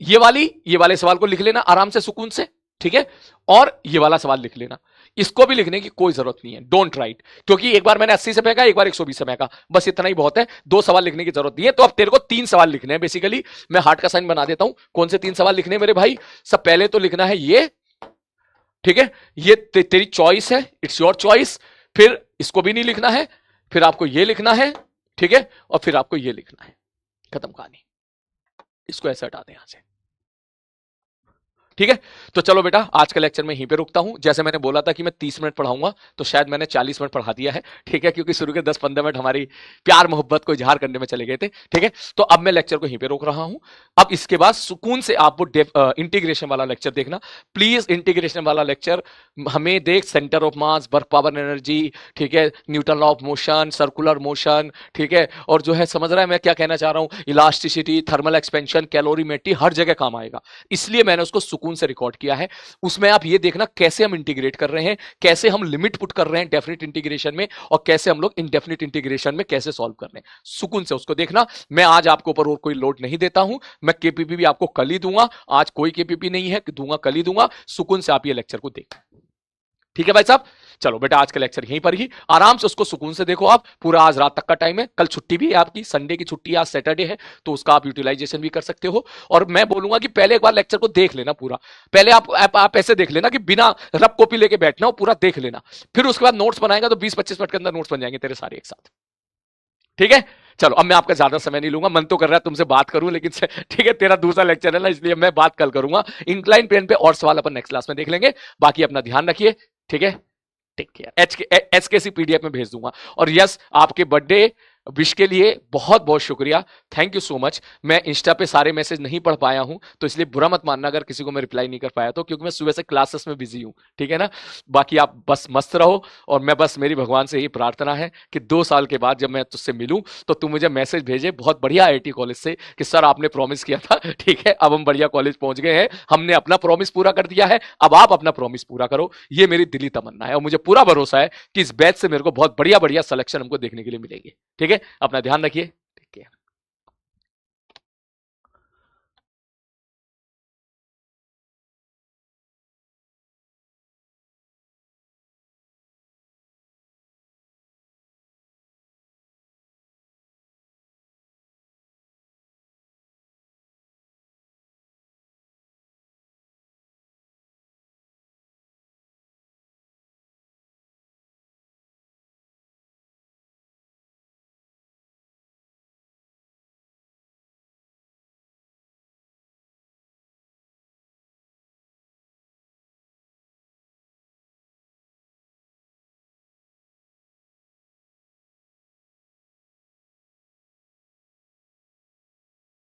ये वाले सवाल को लिख लेना आराम से सुकून से। ठीक है, और ये वाला सवाल लिख लेना, इसको भी लिखने की कोई जरूरत नहीं है, डोंट राइट, क्योंकि एक बार मैंने 80 से फेंका, एक बार 120 से फेंका, बस इतना ही बहुत है, 2 सवाल लिखने की जरूरत नहीं है। तो अब तेरे को 3 सवाल लिखने हैं बेसिकली, मैं हार्ट का साइन बना देता हूं। कौन से 3 सवाल लिखने हैं मेरे भाई? सब पहले तो लिखना है ये, ठीक है, ये तेरी चॉइस है, इट्स योर चॉइस। फिर इसको भी नहीं लिखना है, फिर आपको ये लिखना है, ठीक है, और फिर आपको ये लिखना है, खत्म कहानी। इसको ऐसे हटा दें यहां से। ठीक है, तो चलो बेटा आज का लेक्चर मैं यहीं पे रुकता हूं। जैसे मैंने बोला था कि मैं 30 मिनट पढ़ाऊंगा, तो शायद मैंने 40 मिनट पढ़ा दिया है। ठीक है, क्योंकि शुरू के 10-15 मिनट हमारी प्यार मोहब्बत को इजहार करने में चले गए थे। ठीक है, तो अब मैं लेक्चर को यहीं पे रोक रहा हूं। अब इसके बाद सुकून से आप वो इंटीग्रेशन वाला लेक्चर देखना प्लीज। इंटीग्रेशन वाला लेक्चर हमें देख, centre of mass, work power energy, ठीक है, Newton law of motion, circular motion, ठीक है, और जो है समझ रहा है मैं क्या कहना चाह रहा हूं, इलास्टिसिटी, थर्मल एक्सपेंशन, कैलोरीमेट्री, हर जगह काम आएगा। इसलिए मैंने उसको सुकून से रिकॉर्ड किया है। उसमें आप ये देखना कैसे हम इंटीग्रेट कर रहे हैं, कैसे हम लिमिट पुट कर रहे हैं डेफिनेट इंटीग्रेशन में, और कैसे हम लोग इनडेफिनेट इंटीग्रेशन में कैसे सॉल्व कर रहे हैं। सुकून से उसको देखना। मैं आज आपको ऊपर और कोई लोड नहीं देता हूं, मैं केपीपी भी आपको कल ही दूंगा। आज कोई केपीपी नहीं है, दूंगा कल ही दूंगा। सुकून से आप ये लेक्चर को देखना, ठीक है भाई साहब। चलो बेटा आज का लेक्चर यहीं पर ही, आराम से उसको सुकून से देखो आप। पूरा आज रात तक का टाइम है, कल छुट्टी भी है आपकी, संडे की छुट्टी है, आज सैटरडे है, तो उसका आप यूटिलाइजेशन भी कर सकते हो। और मैं बोलूंगा कि पहले एक बार लेक्चर को देख लेना पूरा। पहले आप ऐसे देख लेना कि बिना रफ कॉपी लेके बैठना, पूरा देख लेना। फिर उसके बाद नोट्स बनाएगा तो 20-25 मिनट के अंदर नोट्स बन जाएंगे तेरे सारे एक साथ। ठीक है, चलो अब मैं आपका ज्यादा समय नहीं लूंगा। मन तो कर रहा है तुमसे बात करूं, लेकिन ठीक है, तेरा दूसरा लेक्चर है ना, इसलिए मैं बात कल करूंगा। इंक्लाइन प्लेन पे और सवाल अपन नेक्स्ट क्लास में देख लेंगे। बाकी अपना ध्यान रखिए, ठीक है, टेक केयर। एचकेसी पीडीएफ में भेज दूंगा। और यस, आपके बर्थडे विश के लिए बहुत बहुत शुक्रिया, थैंक यू सो मच। मैं इंस्टा पे सारे मैसेज नहीं पढ़ पाया हूं, तो इसलिए बुरा मत मानना अगर किसी को मैं रिप्लाई नहीं कर पाया तो, क्योंकि मैं सुबह से क्लासेस में बिजी हूं, ठीक है ना। बाकी आप बस मस्त रहो, और मैं बस मेरी भगवान से यही प्रार्थना है कि 2 साल के बाद जब मैं तुझसे मिलूं तो तू मुझे मैसेज भेजे बहुत बढ़िया आईआईटी कॉलेज से कि सर आपने प्रॉमिस किया था, ठीक है, अब हम बढ़िया कॉलेज पहुंच गए हैं, हमने अपना प्रॉमिस पूरा कर दिया है, अब आप अपना प्रॉमिस पूरा करो। ये मेरी दिली तमन्ना है, और मुझे पूरा भरोसा है कि इस बैच से मेरे को बहुत बढ़िया बढ़िया सिलेक्शन हमको देखने के लिए मिलेगी। ठीक है, अपना ध्यान रखिए,